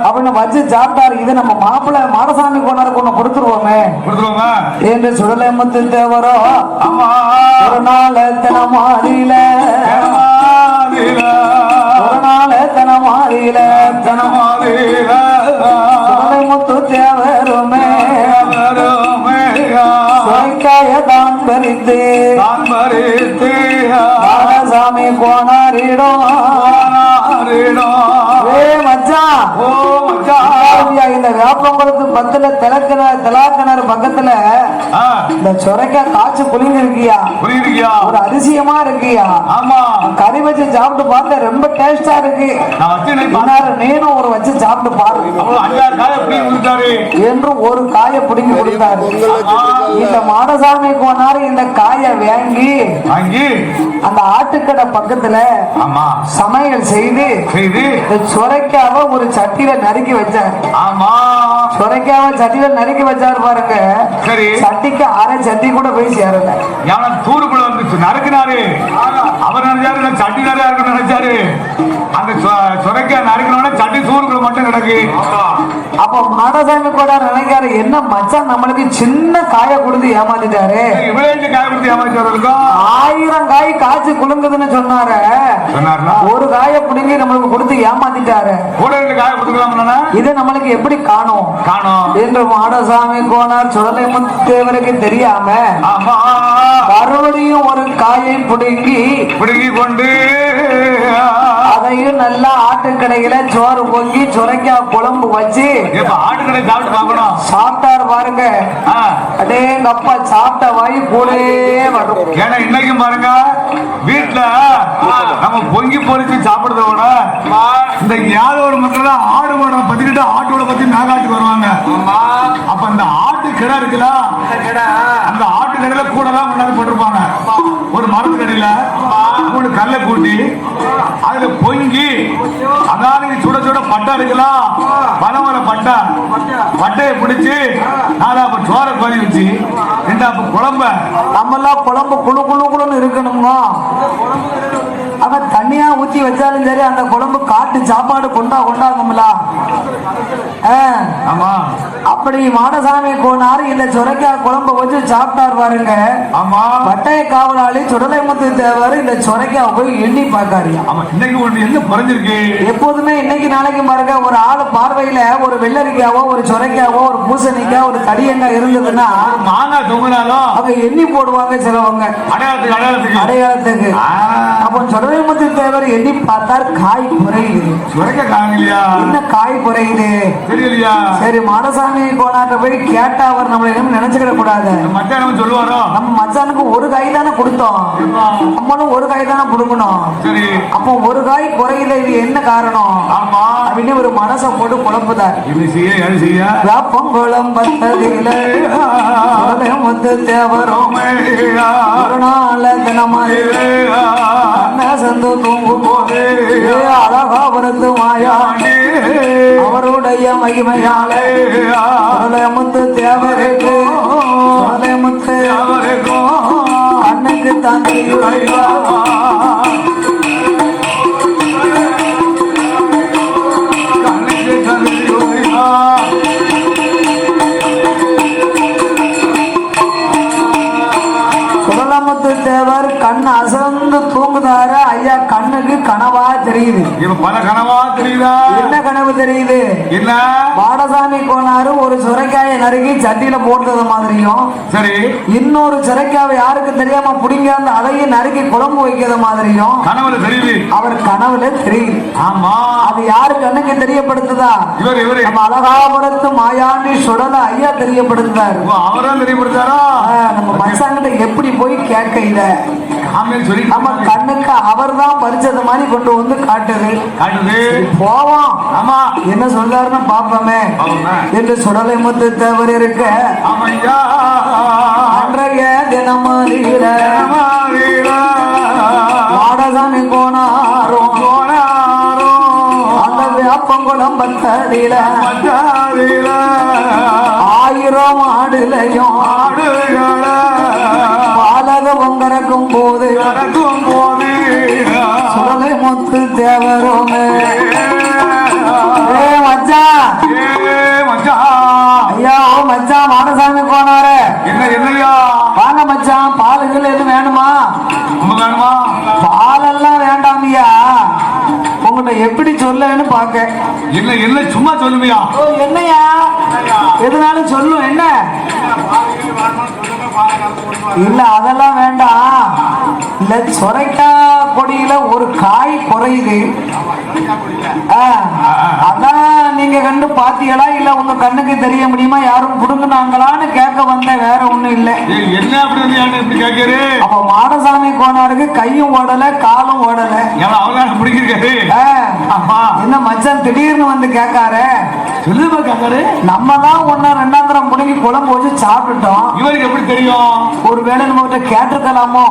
அப்படின்னு வச்சு சாப்பிட்டாரு. இது நம்ம மாப்பிள்ளை மாடசாமி கோனாருக்கு ஒண்ணு கொடுத்துருவோமே என்று சுடலை முத்து தேவரோ ஒரு நாள் தினமாதியில சுடலை முத்து தேவருமே சுரைக்காய தான் பறித்து மாடசாமி கோனாரிடம் இந்த வேப்பங்குளத்து பத்துல திலாக்கிணறு பக்கத்துல இந்த சுரைக்காய் காய்ச்சி புளிங்கிருக்கியா, ஒரு அதிசயமா இருக்கியா. கறி வச்சு சாப்பிட்டு பார்த்த ரொம்ப டேஸ்டா இருக்கு. நீனும் ஒரு வச்சு சாப்பிட்டு பாரு என்று ஒரு காயை பிடிங்கி கொடுத்தாரு. இந்த மாடசாமி கோனாரு இந்த காயை வாங்கி அந்த ஆட்டுக்கடை பக்கத்துல சமையல் செய்து சுரைக்காவை ஒரு சட்டியில நறுக்கி வச்சார். சுரைக்காவை சட்டியில நறுக்கி வச்சாரு பாருங்க. சட்டிக்கு அரை சட்டி கூட போய் சேரல. தூருக்குள்ள வந்து நறுக்கினாரு. அவர் நினைச்சாரு சட்டி நிறையா இருக்குன்னு நினைச்சாரு. அந்த சுரைக்காய் நறுக்கினோட சட்டி தூருக்குள்ள மட்டும் கிடக்கு. அப்ப மாடசாமி கூட நினைக்காரு, என்ன மச்சான் நம்மளுக்கு சின்ன காயை கொடுத்து ஏமாத்திட்டாரு. இவ்வளவு காய் கொடுத்து ஏமாத்திருக்கோம். 1000 காய் காய்ச்சி குலுங்குதுன்னு சொன்னாரு. ஒரு காயை பிடுங்கி நம்மளுக்கு கொடுத்து ஏமாத்திட்டாரு. இது நம்மளுக்கு எப்படி காணும் என்று மாடசாமி கோனார் சுடலை முத்தேவருக்கு தெரியாம மறுபடியும் ஒரு காயை பிடுங்கி கொண்டு அதையும் நல்லா ஆட்டுக்கடையில சோறு பொங்கி சுரைக்காய் குழம்பு வச்சு ஆட்டுக்கடை சாப்பிட்டாரு பாருங்க. அடே எங்க அப்பா சாப்பிட்ட வாய் கூடே வரும். ஏன்னா இன்னைக்கும் பாருங்க வீட்டுல நம்ம பொங்கி பொறிச்சு சாப்பிடுறத விட இந்த ஞாபக மக்கள் ஆடு மாடை பத்திக்கிட்டு ஆட்டோட பத்தி நாகாட்டுக்கு வருவாங்க. அப்ப அந்த ஆட்டு கிடா இருக்குல்ல, அந்த ஆட்டு கடையில கூட தான் கொண்டாந்து போட்டிருப்பாங்க. ஒரு மரத்து கடையில கல்லை கூட்டி அதுல பொங்கி அதாவது சுட சுட பட்டா இருக்கலாம் பனமர பட்டையை பிடிச்சு நாலாப்ப சோற கோழி வச்சு ரெண்டாப்ப குழம்ப நம்மெல்லாம் குழம்பு குழு குழு குழுன்னு இருக்கணுங்க. அவன் தண்ணியா ஊத்தி வச்சாலும் சரி அந்த குழம்பு காட்டு சாப்பாடு கொண்டாங்கம்ல. ஆமா அப்படி மாடசாமி கோனார் இந்த சொரைக்காய் குழம்பு வச்சு சாப்பிட்டார் பாருங்க. ஆமா பட்டய காவலாளி சுடலைமுத்து தேவர் இந்த சொரைக்காய் போய் எண்ணி பார்க்காரு. ஆமா இன்னைக்கு ஒண்ணு என்ன குறைஞ்சிருக்கு? எப்போதுமே இன்னைக்கு நாளைக்கு பாருங்க ஒரு ஆளு பார்வையில ஒரு வெள்ளரிக்காவோ ஒரு சொரைக்காவோ ஒரு பூசணிக்காய் ஒரு கடியங்காய் இருந்ததுன்னா மாங்காய் தொங்கினாலும் அவங்க எண்ணி போடுவாங்க சிலவங்க அடையாளத்துக்கு. அப்போ சுடலைமுத்து தேவர் எண்ணி பார்த்தார் காய் குறையுது. சுரைக்காய் காணலையா? என்ன காய் குறையுது தெரியலையா? சரி மாடசாமி கோனாட்ட போய் கேட்டா அவர் நம்மள என்ன நினைச்சுக்கிட கூடாது. மச்சானுக்கு சொல்லுவாரோ நம்ம மச்சானுக்கு ஒரு காய் தானே கொடுத்தோம், நம்மளும் ஒரு காய் தானே புடுங்கணும். சரி அப்போ ஒரு காய் குறையுது, இது என்ன காரணம் ஆமா அப்படின்னு ஒரு மனசை போட்டு குழப்புதார். இது செய்ய வேப்பங்குளம் பத்ததில முத்து தேவரும் ஒரு நாள் தினமாய் சந்து தூங்கும் போது அழகா வருத்து மாயாண்டி அவருடைய மகிமையாலே முத்து தேவருக்கு முத்து கண்ணுக்கு தந்தை சுடலமுத்து தேவர் கண் அசந்து தூங்குதாரு. ஐயா கண்ணுக்கு கனவா தெரியுது. பல கனவா தெரியுதா? என்ன கனவு தெரியுது? என்ன? மாடசாமி கோனாரு ஒரு சுரைக்காயை நறுக்கி சட்டியில போட்டது மாதிரியும், சரி இன்னொரு சுரைக்காவை யாருக்கு தெரியாம புடிங்க அந்த அதையும் நறுக்கி குழம்பு வைக்கிறது மாதிரியும் கனவுல தெரியுது. அவர் கனவுல தெரியுது. ஆமா அது யாரு கண்ணுக்கு தெரியப்படுத்துதா? இவரு நம்ம அழகாபுரத்து மாயாண்டி சுடல ஐயா தெரியப்படுத்துறாரு. அவர்தான் தெரியப்படுத்தாரா? நம்ம மச்சாங்கிட்ட எப்படி போய் கேட்க இத சொல்லி நம்ம கண்ணுக்கு அவர் தான் பறிச்சது மாதிரி கொண்டு வந்து காட்டுது. போவோம் ஆமா என்ன சொல்றாருன்னு பாப்போமே என்று சுடலை முத்து தேவர் இருக்க அன்றைய தினமறியில மாடசாமி போனாரும் அந்த வேப்பங்குளம் பத்தடியில 1000 ஆடுலையும் பாலகம் கறக்கும் போது சுடலை முத்து தேவரும் ஐயா மச்சான் மாடசாமி போனாரு. என்னையா வாங்க மச்சான் பாலுகள் எதுவும் வேணுமா? பாலெல்லாம் வேண்டாம் ஐயா, உங்கள்கிட்ட எப்படி சொல்லன்னு பாக்க. என்ன சும்மா சொல்லுவியா? என்னையா எதுனாலும் சொல்லும். என்ன இல்ல அதெல்லாம் வேண்டாம். இல்ல சொரைக்காய் கொடியில ஒரு காய் குறையுது, அதான் நீங்க கண்டு பாத்தீங்களா இல்ல உங்க கண்ணுக்கு தெரிய முடியுமா? யாரும் புடுங்கினாங்களான்னு கேட்க வந்தேன், வேற ஒண்ணும் இல்ல. என்ன அப்படி கேட்கறது? அப்ப மாடசாமி கோனாருக்கு கையும் ஓடல காலும் ஓடல. என்ன மச்சான் திடீர்னு வந்து கேட்காரு? சொல்லுமா கேட்காரு? நம்ம தான் ஒன்னா ரெண்டாந்திரம் புடுங்கி குழம்பு வச்சு சாப்பிட்டுட்டோம். இவருக்கு எப்படி தெரியும்? ஒருவேளை நம்ம கிட்ட கேட்டிருக்கலாமோ?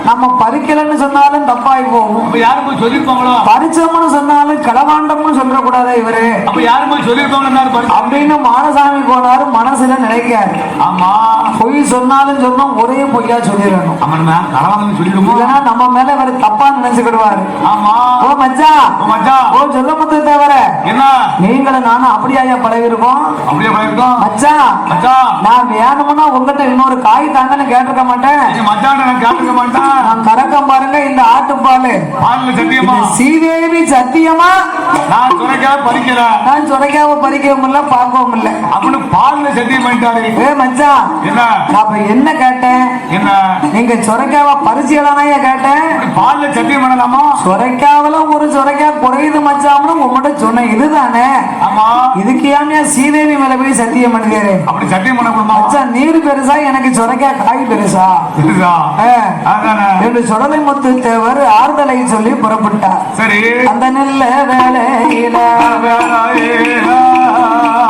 நம்ம பறிக்கலன்னு சொன்னாலும் தப்பாய் போகும். யாரும் போய் சொல்லிருப்பாங்களோ? பறிச்சோம்னு சொன்னாலும் களவாண்டம்னு சொல்ற கூடாதா இவரு? அப்ப யாரும் போய் சொல்லிருப்பாங்க அப்படின்னு மாடசாமி போனாரு மனசுல நினைக்காரு. ஆமா பொய் சொன்னாலும் சொன்னோம் ஒரே பொய்யா சொல்லிடணும். இல்லைன்னா நம்ம மேல இவர் தப்பா நினைச்சுக்கிடுவாரு. ஆமா ஓ மச்சான் ஓ சொல்ல முத்து தேவர என்ன நீங்களும் நானும் அப்படியா பழகிருக்கோம்? அப்படியே பழகிருக்கோம் மச்சான். நான் வேணும்னா உங்ககிட்ட இன்னொரு காய் தாங்கன்னு கேட்டிருக்க மாட்டேன். நான் கறக்கம் பாருங்க இந்த ஆட்டுப்பாலு சீதேவி சத்தியமா நான் சுரைக்காவை பறிக்கவும் இல்ல பார்க்கவும் இல்ல அப்படின்னு பால்ல சத்தியம் பண்ணிட்டாரு. ஏ மச்சான் நான் என்ன கேட்டேன்? என்ன நீங்க சுரைக்காவை பறிச்சியலானையா கேட்டேன்? பால்ல சத்தியம் பண்ணலாமா? சுரைக்காவில ஒரு சுரைக்காய் குறையுது மச்சான்னு உங்கள்கிட்ட சொன்ன இதுதானே. ஆமா இதுக்கு ஏன் சீதேவி மேல போய் சத்தியம் பண்ணுகிறேன்? அப்படி சத்தியம் பண்ண முடியுமா? மச்சான் நீர் பெருசா எனக்கு சுரைக்காய் காய் பெருசா என்று சுடலை முத்து தேவர் ஆறுதலை சொல்லி புறப்பட்டார். சரி அந்த நல்ல வேளையில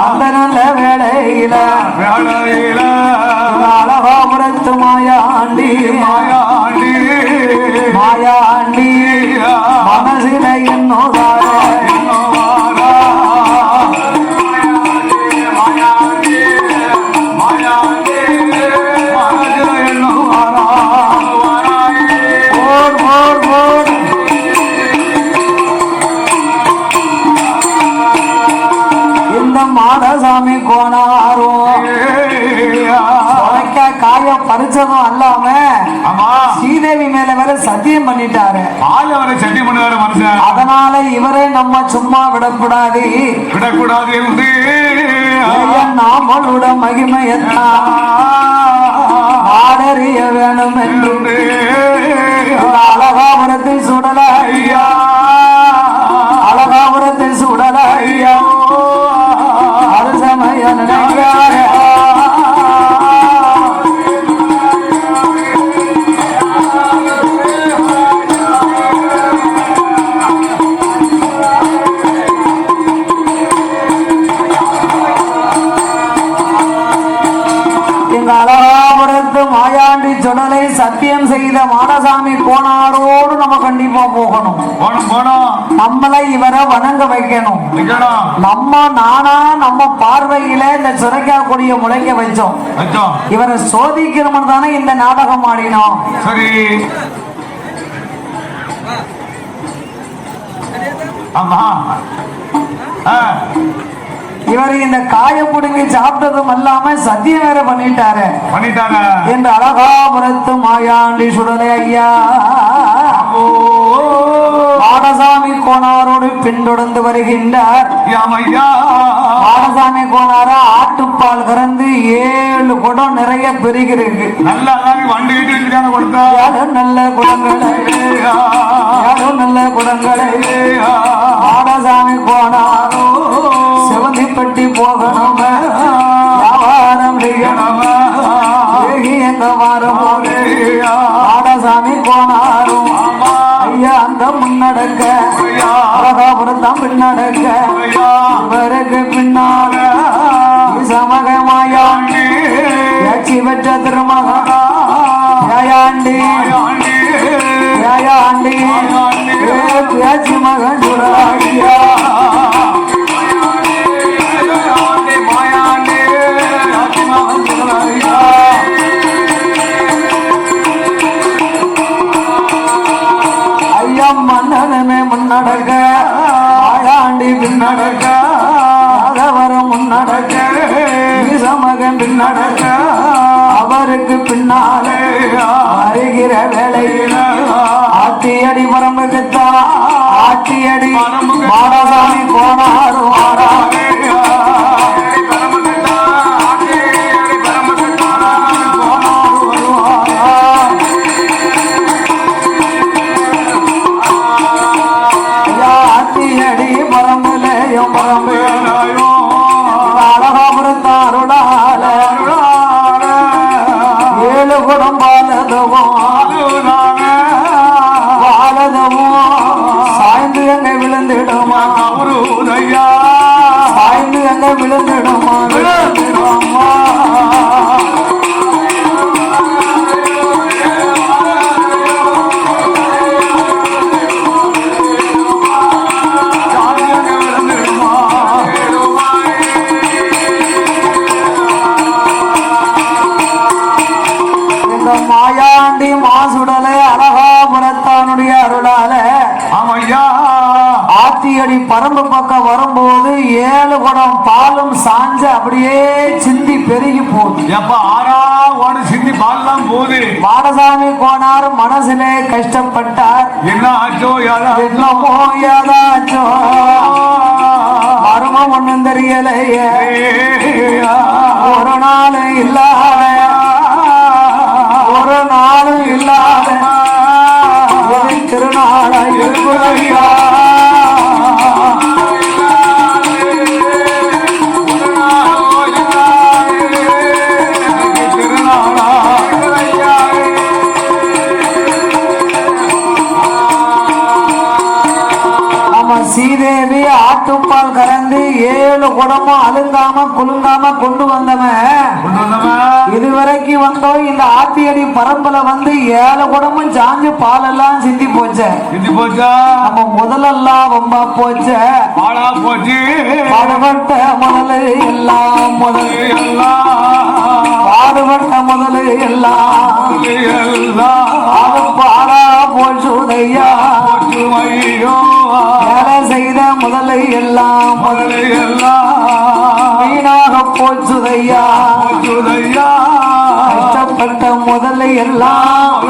அந்த நல்ல வேளையில அழகாபுரத்து மாயாண்டி மாயாண்டி மனசில என்னோட கோணாரும் காய பறிச்சதும் அல்லாம ஆமா ஸ்ரீதேவி மேல வேற சத்தியம் பண்ணிட்டாரு. சத்தியம் பண்ணுவாரு மனுஷன். அதனால இவரே நம்ம சும்மா விடக்கூடாது என்று நாமளோட மகிமையத்தான் ஆடறிய வேணும் என்று அழகாபுரத்தை சுடல ஐயா, அழகாபுரத்தை சுடல ஐயா, அது சமய நினைக்கிறார மாயாண்டி சுடலை சத்தியம் செய்த மாடசாமி கோணாரோடு நம்ம கண்டிப்பா போகணும். நம்மளை இவரை வணங்க வைக்கணும். நம்ம நானா நம்ம பார்வையில இந்த சுரைக்கா கொடிய முளைக்க வச்சோம். இவரை சோதிக்கணும் தானே இந்த நாடகம் ஆடினோம். சரி ஆமா இவர் இந்த காய புடுங்கி சாப்பிட்டதும் அல்லாம சத்தியம் வேற பண்ணிட்டாரு என்று அழகாபுரத்து மாயாண்டி சுடலை ஐயா மாடசாமி கோணாரோடு பின்தொடர்ந்து வருகின்றார். மாடசாமி கோணார ஆட்டுப்பால் கறந்து 7 குடம் நிறைய பெருகிறது. நல்ல குடங்களை நல்ல குடங்களை மாடசாமி கோணாரோ செவந்திப்பட்டி போகணும் வியாபாரம் செய்யணும் எங்க வரும் மாடசாமி கோணாரும் ஐயா அந்த முன்னடக்க அழகாபுரத்தான் பின்னடக்க இவருக்கு பின்னால சமகமாயாண்டி யாட்சி பெற்ற திருமகா யாயாண்டி யாயாண்டி யாட்சி மகன் சுடலையா மன்னனமே முன்னடக்க ஆயாண்டி பின்னடக்க அதவரும் முன்னடக்க மகன் பின்னடக்க அவருக்கு பின்னாலே வருகிற வேளையில் ஆட்டியடி பரம்புக்குத்தா ஆட்டியடி மாடசாமி கோணாரும் அழகாபுரத்தாருடால 7 குடம் பாலதமோ சாய்ந்து எங்க விழுந்துடுமா சாய்ந்து எங்க விழுந்துடுமா விழுந்துடுமா மாயாண்டி மாசுடலை அழகாபுரத்தானுடைய அருளால ஆத்தியடி பரம்பு பக்கம் வரும்போது 7 குடம் பாலும் சாஞ்சு அப்படியே சிந்தி பெருகி போகுது. சிந்தி பால் தான் போகுது. மாடசாமி கோணார் மனசிலே கஷ்டப்பட்டார். என்ன ஆச்சோ என்னமோ ஏதாச்சோ மர்மம் ஒண்ணும் தெரியலையே. ஒரு நாள் இல்லாத ஒரு நாளும் இல்லாத திருநாளை இருக்குதையா ஸ்ரீதேவி ஆட்டுப்பால் கறந்து 7 குடமும் அழுங்காம குலுங்காம கொண்டு வந்தவன் இதுவரைக்கும் வந்தோம். இந்த ஆத்தியடி பரம்புல வந்து 7 குடமும் சாஞ்சு பால் எல்லாம் சிந்தி போச்சு. நம்ம முதலெல்லாம் ரொம்ப போச்சு. பாடுபட்ட முதலு எல்லாம் முதலு பாடுபட்ட முதலு எல்லாம் பாடா போச்சுதையா வேலை செய்த முதலை எல்லாம் வீணாக போச்சு. போச்சுதையா கஷ்டப்பட்ட முதல்ல எல்லாம்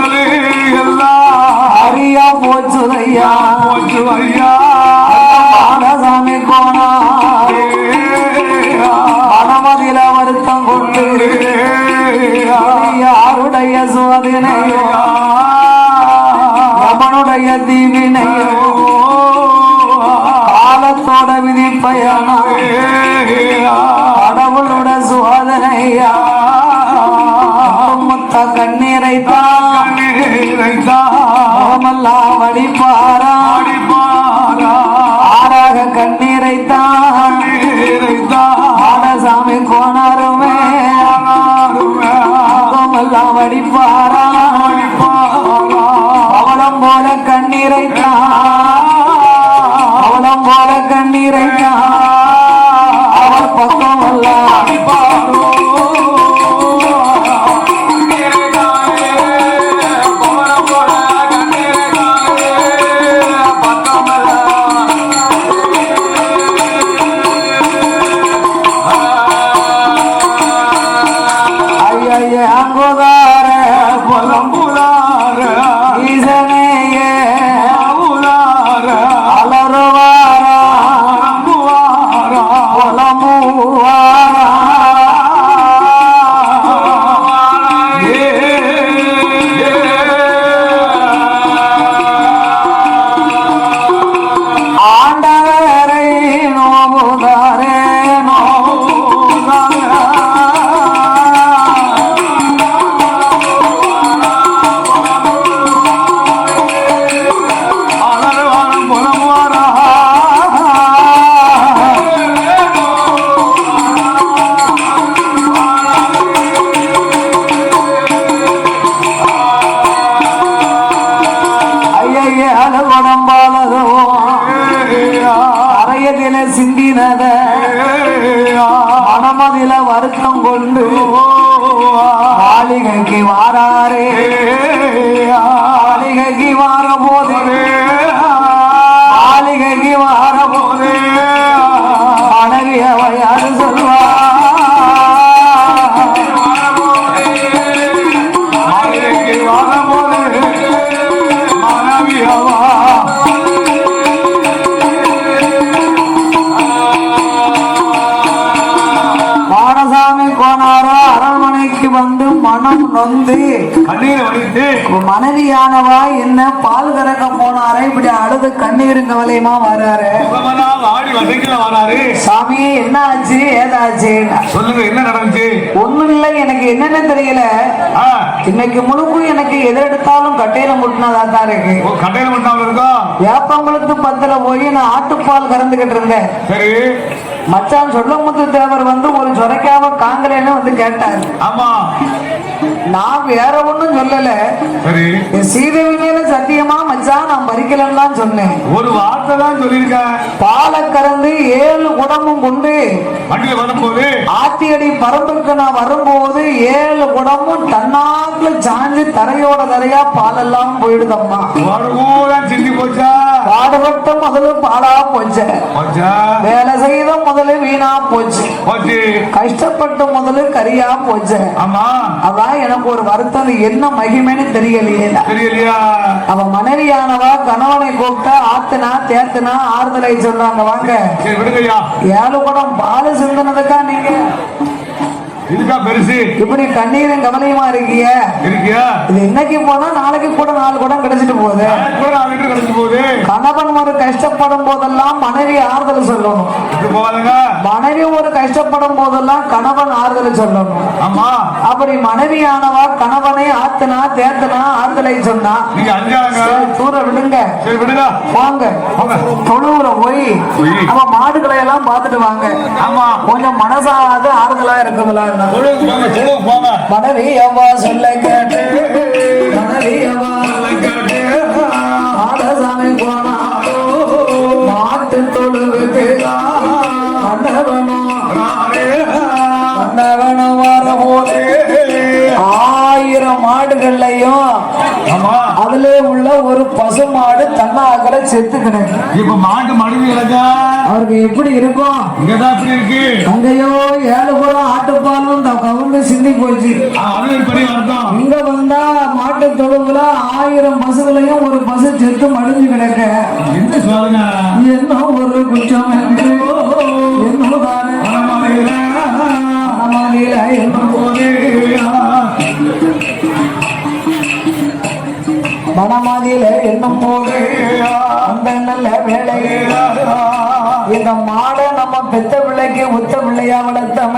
அறியா போச்சுதையா மாடசாமி கோணா மனமதில வருத்தம் கொண்டு யாருடைய சோதனையோ அவனுடைய தீவினையோ காலத்தோட விதிப்பயனா கடவுளோட சோதனையா முத்த கண்ணீரைத்தான் முகமெல்லாம் வடிப்பாரா ஆறாக கண்ணீரைத்தான் ஆடசாமி கோணாருமே முகமெல்லாம் வடிப்பாரா அவளம் போல கண்ணீரைத்தான் அவளம் போல கண்ணீரைத்தான் அவள் பக்கம் சிந்தினத மனமதில வருத்தம் கொண்டு மாளிகைக்கு வாராரே மாளிகைக்கு வார போது மாளிகைக்கு வார போது மனைவி அவ யாரு சொல்வா மாளிகைக்கு வார போது மனைவி அவா அரண்மனைக்கு வந்து மனம் நொந்து மனைவியானவா என்ன பால் கறக்க போனாரே இப்படி அழுது கண்ணீர் கவலையுமா வராரு சாமியே என்ன ஆச்சு ஏதாச்சு சொல்லுங்க என்ன நடந்துச்சு ஒண்ணும் இல்லை எனக்கு என்னன்னு தெரியல இன்னைக்கு முழுக்கும் எனக்கு எதிரெடுத்தாலும் கட்டையில முட்டினதா தான் இருக்கு கட்டையில முட்டினாலும் இருக்கா வேப்பங்களுக்கு பத்துல போய் நான் ஆட்டுப்பால் கறந்துகிட்டு இருந்தேன் சரி மச்சான் சொல்லமுத்து தேவர் வந்து ஒரு சொரைக்காம காங்கலேன்னு வந்து கேட்டாரு ஆமா நான் வேற ஒண்ணும் சொல்லல சீதேவி மேல சத்தியமா மச்சான் நான் பறிக்கலன்னு தான் சொன்னேன் ஒரு வார்த்தை தான் சொல்லிருக்கேன் பாலை கறந்து 7 குடமும் கொண்டு வண்டியில வரும்போது ஆத்தியடி பரம்புக்கு நான் வரும்போது 7 குடமும் தன்னாக்குல சாஞ்சு தரையோட தரையா பாலெல்லாம் போயிடுதம்மா சிந்தி போச்சா பாடுபட்ட முதல்ல பாடா போச்சு வேலை செய்த முதல்ல வீணா போச்சு கஷ்டப்பட்ட முதல்ல கரியா போச்சு ஆமா அதான் எனக்கு ஒரு வருத்தம் என்ன மகிமைன்னு தெரியலையா அவ மனைவியானவா கணவனை கூப்பிட்டா ஆத்துனா தேத்துனா ஆறுதலை சொல்றாங்க வாங்க 7 குடம் பால் சிந்தனதுக்கா நீங்க இதுக்கா பெருசு இப்படி கண்ணீரும் கவலையுமா இருக்கிய இது இன்னைக்கு போனா நாளைக்கு கூட 4 குடம் கிடைச்சிட்டு போகுது கணவன் ஒரு கஷ்டப்படும் போதெல்லாம் மனைவி ஆறுதல் சொல்லணும் மனைவி ஒரு கஷ்டப்படும் போதெல்லாம் கணவன் ஆறுதல் சொல்லணும் ஆமா அப்படி மனைவியானவா கணவனை ஆத்துனா தேத்துனா ஆறுதலை சொன்னா தூர விடுங்க வாங்க தொழுவுல போய் நம்ம மாடுகளை எல்லாம் பார்த்துட்டு வாங்க ஆமா கொஞ்சம் மனசாவது ஆறுதலா இருக்குங்களா மனைவி அவ்வா சொல்ல கேட்டு மனைவி அவ்வா ஆடசாமி போனா மாட்டு தொழுவுக்கு மன்னவனும் வரபோது 1000 மாடுகள்லையும் அதுல உள்ள ஒரு பசு மாடு தன்னாகல செத்து கிடக்கு இப்ப மாட்டு மனைவி அவருக்கு எப்படி இருக்கும்? இங்கதான் இப்படி இருக்கு. அங்கேயோ 7 புறம் ஆட்டுப்பாலும் கவுந்து சிந்தி போச்சு. இங்க வந்தா மாட்டு தொழுவுல 1000 பசுகளையும் ஒரு பசு செத்து மடிஞ்சு கிடக்க. என்ன ஒரு குற்றம் என்று என்னதானே மனமாதியில என்னும் போது அந்த நல்ல வேலை இந்த மாடை நம்ம பெத்த பிள்ளைக்கு உத்த பிள்ளையா வளர்த்தம.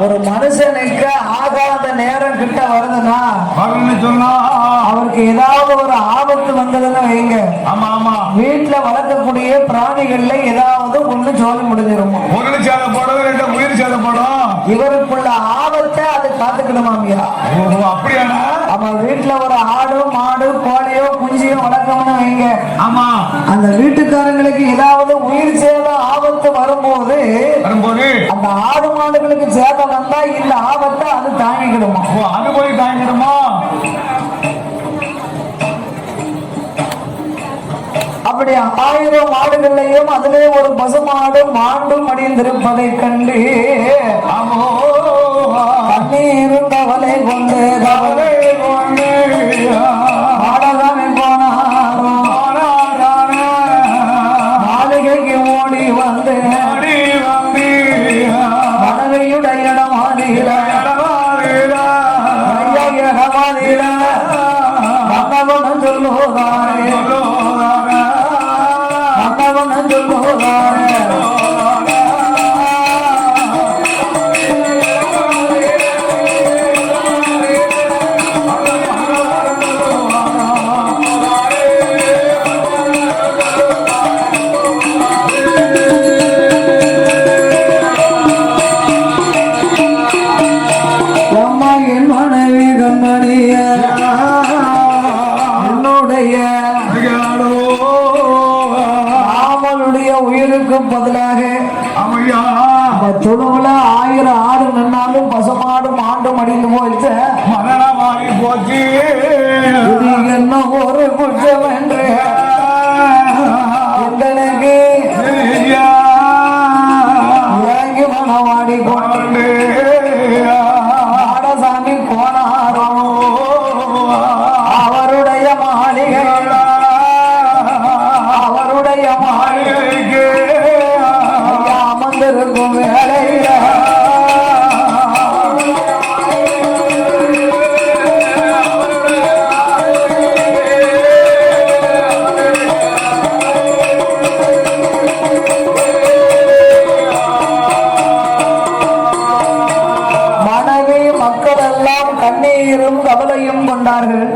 ஒரு மனுஷனுக்கு ஆகாத நேரம் கிட்ட வருதுன்னா அவருக்கு ஏதாவது ஒரு ஆபத்து வந்ததுன்னு வைங்க, வீட்டுல வளர்க்கக்கூடிய பிராணிகள்ல ஏதாவது ஒண்ணு சோழ முடிஞ்சிருமோ. உயிர் சேதப்படும். இவருக்குள்ள ஆபத்தை அது காத்துக்கணுமாமியா. அப்படியான நம்ம வீட்டுல ஒரு ஆடு மாடு கோழியோ குஞ்சியோ வளர்க்கணும்னு வைங்க, அந்த வீட்டுக்காரங்களுக்கு ஏதாவது உயிர் சேதம் ஆபத்து வரும்போது அந்த ஆடு மாடுகளுக்கு சேதம் வந்தா இந்த ஆபத்தை அது தாங்கிக்கிடுமா. அது போய் தாங்கிடுமா. அப்படி 1000 மாடுகளையும் அதிலே ஒரு பசுமாடு மாண்டும் அடிந்திருப்பதை கண்டு கண்ணீரும் கவலை கொண்டு மாடசாமி போனாரோ மாளிகைக்கு ஓடி வந்து மனைவியுடைய இடமாதில மன்னவனும் சொல்லுவாரே மன்னவனும் சொல்லுவாரே பதிலாக தொழுவுல 1000 ஆடு நின்னாலும் பசுமாடும் ஆண்டும் அடிந்து போச்சு. போச்சு. என்ன ஒரு குற்றம் என்று எங்களுக்கு இறங்கி மனவாடி கொண்டு மாடசாமி போனாரோ அவருடைய மாளிகை அவருடைய மாளிகைக்கு அமர்ந்திருக்கும் வேலையில மனைவி மக்கள் எல்லாம் கண்ணீரும் கவலையும் கொண்டார்கள்.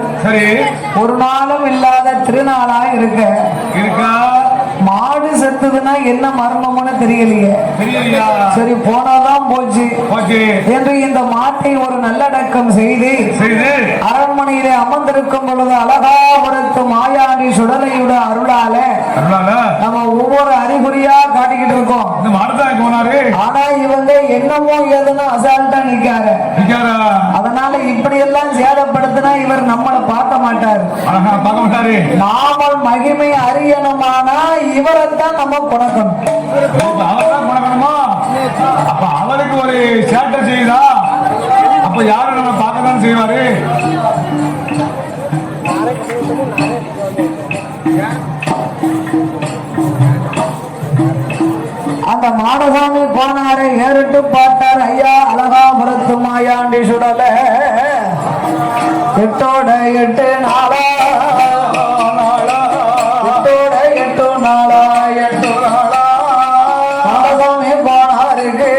ஒரு நாளும் இல்லாத திருநாளா இருக்கா மாடு செத்துதுன்னா என்ன மர்மம்னு தெரியலையே. சரி போனாதான் போச்சு என்று இந்த மாட்டை ஒரு நல்லடக்கம் செய்து அரண்மனையிலே அமர்ந்திருக்கும் பொழுது அழகாபுரத்து மாயாண்டி சுடலையுட அருளால நம்ம ஒவ்வொரு அறிகுறியா காட்டிக்கிட்டு இருக்கோம். ஆனா இவங்க என்னமோ ஏதுன்னு அசால்ட்டா நிக்காரு. அதனால இப்படி எல்லாம் சேதப்படுத்தினா இவர் நம்மளை பார்க்க மாட்டாரு. நாமல் மகிமை அறியணுமானா இவரைத்தான் நம்ம குணக்கணும். அப்ப அவருக்கு ஒரு சேட்டை செய்தா அப்ப யாரும் நம்ம பார்க்கதான் செய்வாரு. அந்த மாடசாமி போனாரை ஏறிட்டு பார்த்தார். ஐயா அழகாபுரத்து மாயாண்டி சுடல 8 நாளா 8 நாளா மாடசாமி போனாருக்கு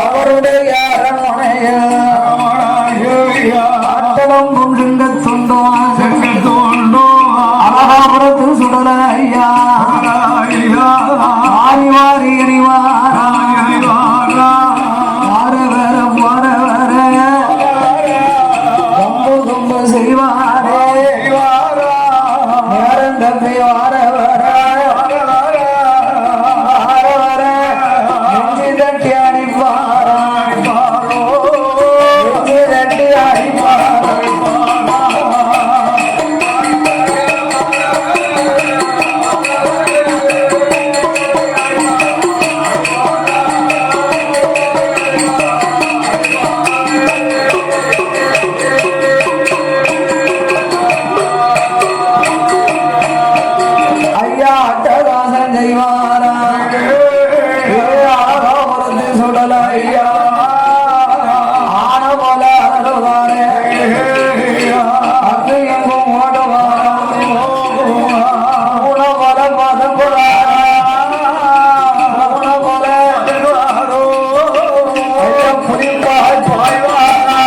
அவருடைய அரண்மனையில் அட்டலம் குண்டுங்க தோண்டும் அழகாபுரத்து சுடல ஐயா வாரி வாரி எறிவாரா வார வர போற வர ரொம்ப ரொம்ப செய்வார். சுடலையா ஆன போல அழுவாரே அங்கு எங்கும் ஓடுவாரா உணவல மதங்குறா உணவல புரிப்பாய் பாய்வாரா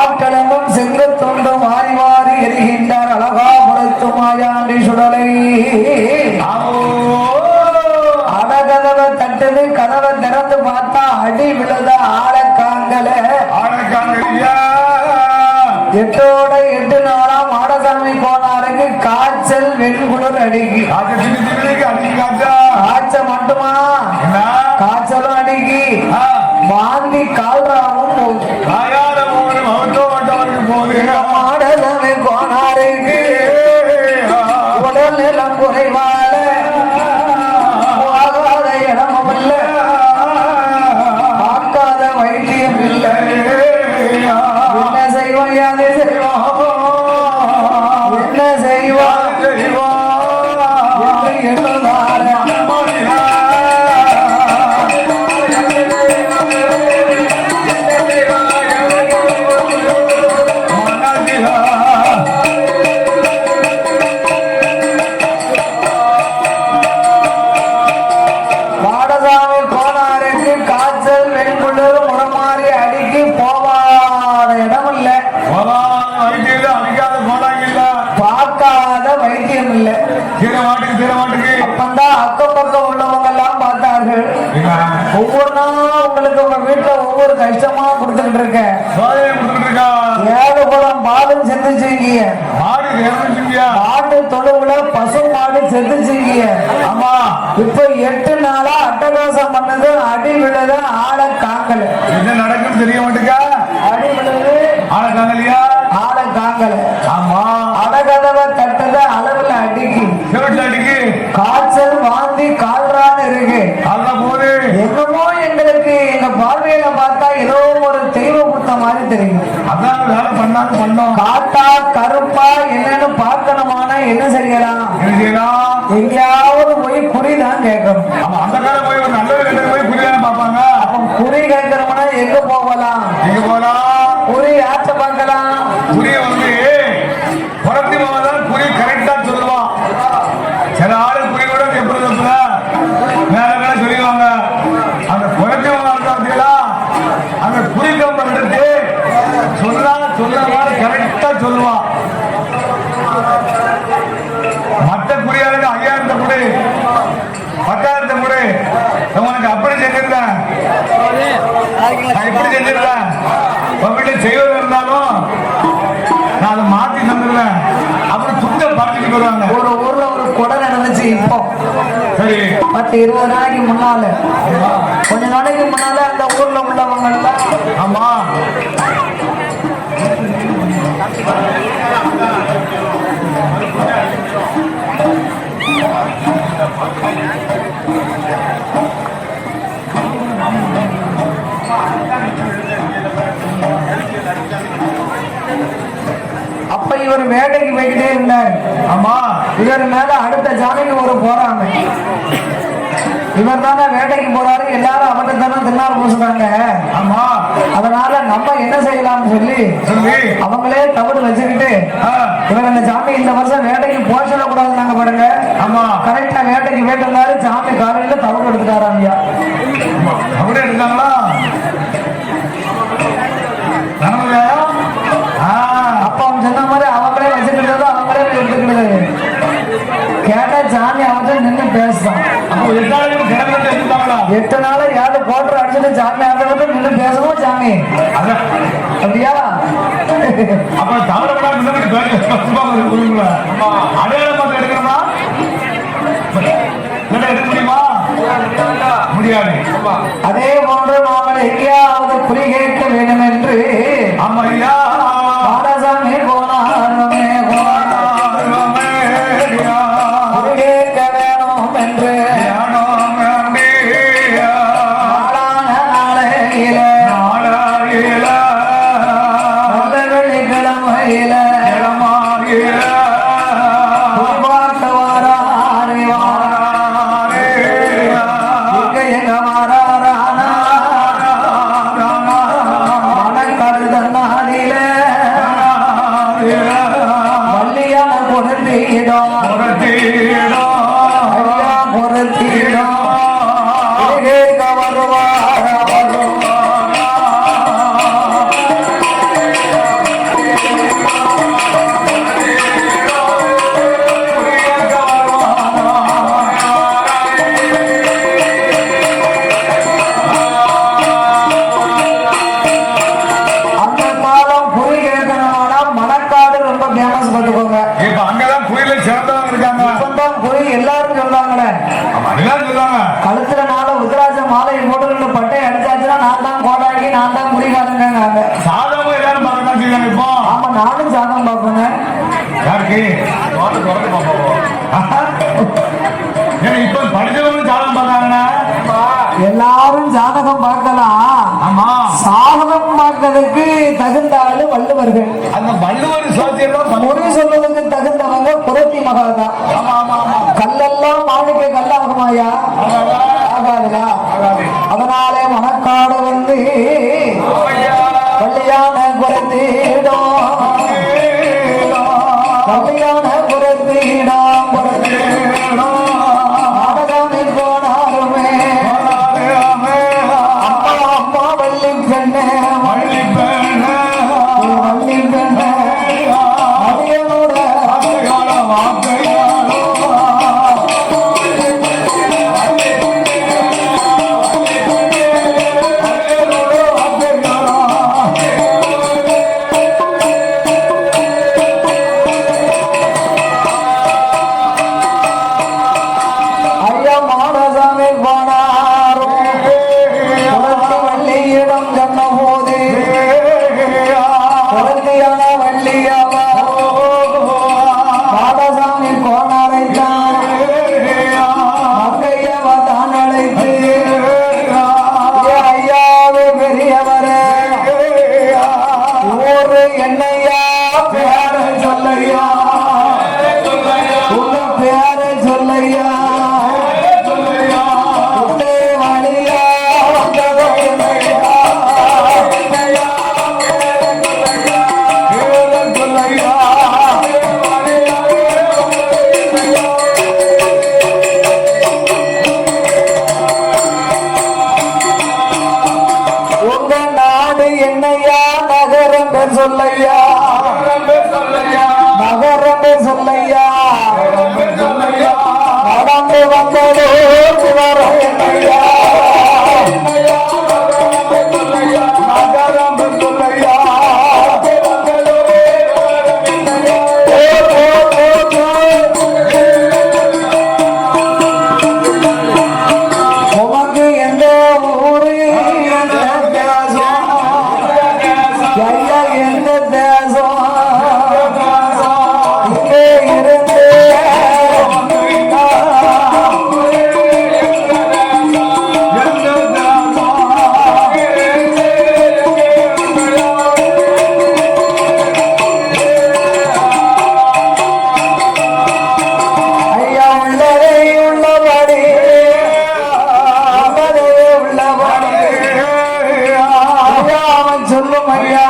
ஆட்டளமும் செங்கத்தொண்டு மாறி மாறி எரிகின்றார் அழகாபுரத்து மாயாண்டி சுடலை அடகதவை தட்டுது கதவை திறந்து பார்த்தா அடி விழுத ஆழக்காங்கல எட்டோட 8 நாளாம் மாடசாமி போனாருக்கு காய்ச்சல் வெண்குளிர் அடிக்கி காய்ச்சல் மட்டுமா காய்ச்சலும் அடிக்கி வாந்தி கால்ராவும் மாடசாமி போனாருக்கு உடல் நிலம் குறைவால ஆகாத இடமும் இல்லை பார்க்காத வைத்தியம் இல்லை என்ன செய்வோம் யாது செய்வோம் என்ன செய்வோம் என்று எண்ணுதார அக்கம் பக்கம் உள்ளவங்க எல்லாம் பார்த்தார்கள். ஒவ்வொரு நாளும் உங்களுக்கு உங்க வீட்டுல ஒவ்வொரு கஷ்டமா கொடுத்துட்டு இருக்கேன். ஏழு குளம் பாலும் செத்துச்சீங்க, மாட்டு தொழுவுல பசு மாடு செத்துச்சீங்க. ஆமா, இப்ப 8 நாளா அட்டகாசம் பண்ணது அடி விழுது ஆளை காக்கல. என்ன நடக்குன்னு தெரிய மாட்டேங்க. அடி விழுது ஆளை காங்கலையா? ஆளை காங்கல. ஆமா, அடகதவை தட்டத அளவுல அடிக்கி காய்ச்சல் வாந்தி கால்றான்னு இருக்கு. என்னமோ எங்களுக்கு எங்க பார்வையில பார்த்தா ஏதோ ஒரு தெய்வ புத்த மாதிரி தெரியும். அதான் வேலை பண்ணாலும் பண்ணோம். காட்டா கருப்பா என்னன்னு பார்க்கணுமானா என்ன செய்யலாம்? எங்கேயாவது போய் குறிதான் கேட்கணும். அந்த காலம் போய் ஒரு நல்ல போய் குறிதான் பார்ப்பாங்க. அப்ப குறி கேட்கணும்னா எங்க போகலாம்? எங்க போகலாம்? குறி ஆச்ச பார்க்கலாம். குறிய வந்து புறத்தி போவதான் குறி கரெக்டா சொல்லுவான். சில ஆளு குறியோட எப்படி மேல சொல்லிடுவாங்க. அந்த புறத்தி பார்த்தீங்களா, அந்த குறி கம்பம் எடுத்து சொல்ல கரெக்டா சொல்லுவான். மற்ற குறியாளுக்கு 5000 கொடு, 10,000 கொடு, உனக்கு அப்படி செஞ்சிருந்தேன், நான் இப்படி செஞ்சிருந்தேன், உங்ககிட்ட செய்வது இருந்தாலும் நான் அதை மாத்தி தந்துடுவேன். அப்புறம் சுத்த பார்த்துட்டு வருவாங்க. ஒரு ஊர்ல ஒரு கொடை நடந்துச்சு. இப்போ சரி 10-20 நாளைக்கு முன்னால, கொஞ்ச நாளைக்கு முன்னால அந்த ஊர்ல உள்ளவங்க எல்லாம் ஆமா அப்ப இவர் வேட்டைக்கு போய்கிட்டே இருந்தார். ஆமா, இவர் மேல அடுத்த ஜாமிக்கு ஒரு போறாங்க. இவர் தானே வேட்டைக்கு போறாரு, எல்லாரும் அவர்கிட்ட தானே தின்னார் பூசுறாங்க. ஆமா, அதனால நம்ம என்ன செய்யலாம்னு சொல்லி அவங்களே தவறு வச்சுக்கிட்டு இவர் அந்த ஜாமி இந்த வருஷம் வேட்டைக்கு போக சொல்லக்கூடாது நாங்க பாருங்க. ஆமா, கரெக்டா வேட்டைக்கு போயிட்டு ஜாமி காலையில தவறு எடுத்துட்டாராங்க. அப்படியே எடுத்தாங்களா? அப்ப அவங்க சொன்ன மாதிரி அவங்களே வச்சுக்கிட்டது அவங்களே எடுத்துக்கிட்டது. அப்ப தமிழ் அடையாளம் பார்த்து எடுக்கணுமா எடுக்க முடியுமா முடியாது. அதே போன்று நாங்கள் எங்கேயாவது புலி கேட்க வேண்டும் என்று அம்மையா பாடசாமி போனாருமே புலி கேட்க வேணும் என்று கழுத்துல நாள உத்தராஜ மாலை போட்டு பட்டை அடிச்சாச்சுன்னா நான் தான் கோடாக்கி நான் தான் முடிக்காதுங்க சாதகம் எல்லாரும் பார்க்கதான் செய்வாங்க. இப்போ ஆமா நானும் சாதகம் பார்ப்பேங்க. யாருக்கு இப்ப படிச்சவங்க ஜாதகம் பார்த்தாங்கன்னா எல்லாரும் ஜாதகம் பார்க்கலாம். ஆமா சாதகம் பார்க்கறதுக்கு தகுந்த ஆளு வள்ளுவர்கள். அந்த வள்ளுவர் சோசியல் மொழி சொல்வதற்கு தகுந்தவங்க புரட்சி மகாதான். கல்லெல்லாம் மாணிக்க கல்லாகுமாயா ஆகாதுடா. அதனாலே மணக்காடு வந்து கல்யாண குறைத்தீடும் கல்யாண குறைத்தீடும் நாடகாமி போனாலுமே அம்மா அம்மா வள்ளி பெண்ணே வள்ளி பெண்ணே அடியனோட சொல்லையா நகரமே சொல்லையா நடந்து வந்ததோ என்னையா நகரம் சொல்லையா உமக்கு எந்த ஊரு எந்த தேசம் இங்கே இருந்து ஐயா உள்ளதை உள்ளபடி உள்ளதை உள்ளபடி ஐயா அவன் சொல்லும் ஐயா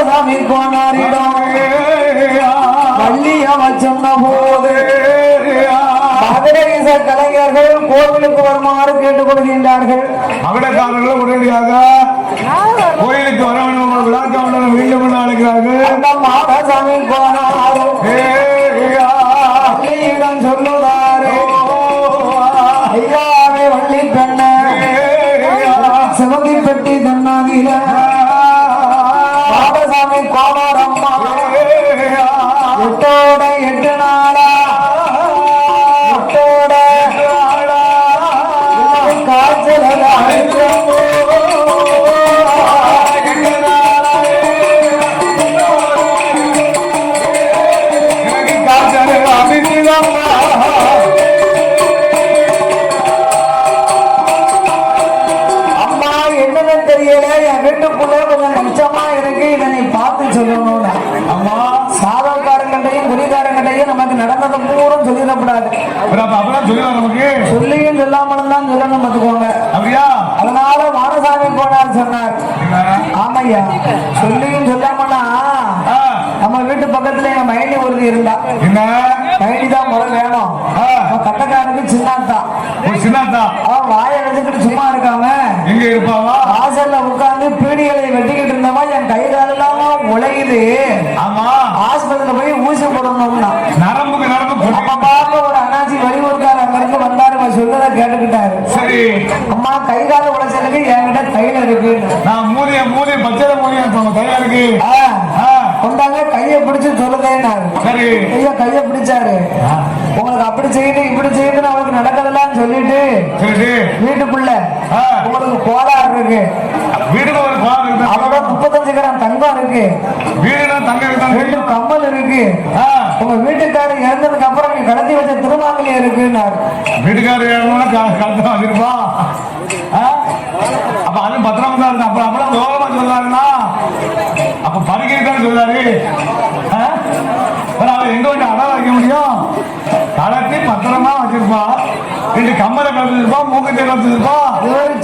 சாமி போனாரிடம் வள்ளியம்ம சொன்ன போது மகடேச கலைஞர்கள் கோவிலுக்கு வருமாறு கேட்டுக் கொள்கின்றார்கள். மகடக்காரர்கள் உடனடியாக கோயிலுக்கு வர வேண்டும் விழாக்க வேண்டும் மீண்டும் என்று அழைக்கிறார்கள். அந்த மாடசாமி போனாரும் வள்ளியிடம் சொல்லுவாரு ஐயாவே வள்ளி பெண்ண சிவகி பெட்டி தன்னாகில முட்டோட 8 நாளா முட்டோட காய்ச்சல அம்மா என்னன்னு தெரியல என் வீட்டுக்குள்ள கொஞ்சம் நிச்சயமா இருக்கு இதனை பார்த்து சொல்லணும் அம்மா சாதக்காரங்கிட்டையும் குடிகாரங்கிட்டையும் நமக்கு நடந்தது பூரம் சொல்லிடக்கூடாது அப்படிலாம் சொல்லுவாங்க நமக்கு சொல்லியும் சொல்லாமலும் தான் சொல்லணும் பார்த்துக்கோங்க அப்படியா அதனால மானசாமி போனார் சொன்னார் ஆமையா சொல்லியும் சொல்லாமலா நம்ம வீட்டு பக்கத்துல எங்க மைனி ஒருத்தி இருந்தா என்ன மைனி தான் முறை வேணும் கட்டக்காரனுக்கு சின்னாத்தான் சின்னாத்தா அவன் வாயை வச்சுக்கிட்டு சும்மா இருக்காம எங்க இருப்பாவா வாசல்ல உட்கார்ந்து பீடிகளை வெட்டிக்கிட்டு இருந்தவா என் கை காலெல்லாம் உழையுது ஆமா ஆஸ்பத்திரியில போய் ஊசி போடணும்னா நரம்புக்கு நரம்பு அப்ப பார்க்க ஒரு அண்ணாச்சி வழிவூர்க்கார அங்க இருந்து வந்தாரு சொல்றத கேட்டுக்கிட்டாரு சரி அம்மா கை கால உழைச்சலுக்கு என்கிட்ட கையில இருக்கு நான் மூலிய பச்சை மூலிய கையில இருக்கு கொண்டாங்க கையை பிடிச்சு சொல்லுதேன்னாரு சரி கையை பிடிச்சாரு உங்களுக்கு அப்படி செய்யணும் இப்படி செய்யணும் அவருக்கு நடக்கதெல்லாம் சொல்லிட்டு வீட்டுக்குள்ள உங்களுக்கு கோளாறு இருக்கு வீட்டுக்கு ஒரு கோளாறு இருக்கு அவரோட 35 கிராம் தங்கம் இருக்கு வீடுனா தங்கம் வீட்டு கம்மல் இருக்கு உங்க வீட்டுக்காரர் இறந்ததுக்கு அப்புறம் நீங்க கடத்தி வச்ச திருமாங்கலி இருக்குன்னாரு வீட்டுக்காரர் கலந்து வச்சிருப்பா அப்ப அது பத்திரமா தான் இருக்கு அப்ப அப்பெல்லாம் தோலமா சொல்லாருன்னா அப்ப படுக்கை தான் சொல்லாரு அவர் எங்க வந்து அடை வைக்க முடியும் கலத்தி பத்திரமா வச்சிருப்பா 2 கம்மலை கலந்துருப்பா மூக்கத்தை கலந்துருப்பா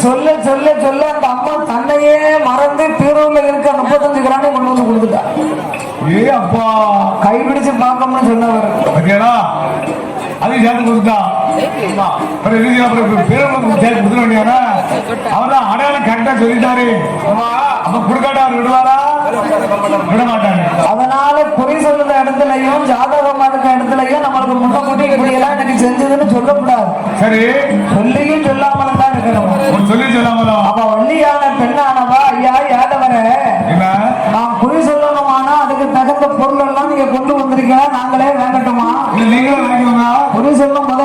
சொல்ல சொல்ல சொல்ல அந்த அம்மா தன்னையே மறந்து பீரோல இருக்க 35 கிராம் கொண்டு வந்து கொடுத்துட்டா ஏ அப்பா கைப்பிடிச்சு பார்க்கணும்னு சொன்னவர் ஓகேடா அது சேர்த்து கொடுத்தா அவர்தான் அடையாளம் கரெக்டா சொல்லிட்டாரு அப்ப குடுக்காட்டா அவர் விடுவாரா விட மாட்டாங்க அதனால குறி சொல்லுற இடத்துலயும் ஜாதகமா இருக்க இடத்துலயும் நம்மளுக்கு முன்னக்கூட்டி இப்படியெல்லாம் எனக்கு செஞ்சதுன்னு சொல்லக்கூடாது சரி சொல்லியும் சொல்லாமலும் தான் இருக்கணும் சொல்லி சொல்லாமலோ அப்ப வள்ளியான பெண்ணானவா ஐயா யாதவர நான் குறி சொல்லணுமானா அதுக்கு தகுந்த பொருள் எல்லாம் நீங்க கொண்டு வந்திருக்கீங்க நாங்களே வேண்டட்டுமா நீங்களும் வாங்கிக்கோங்க குறி சொல்லும் போது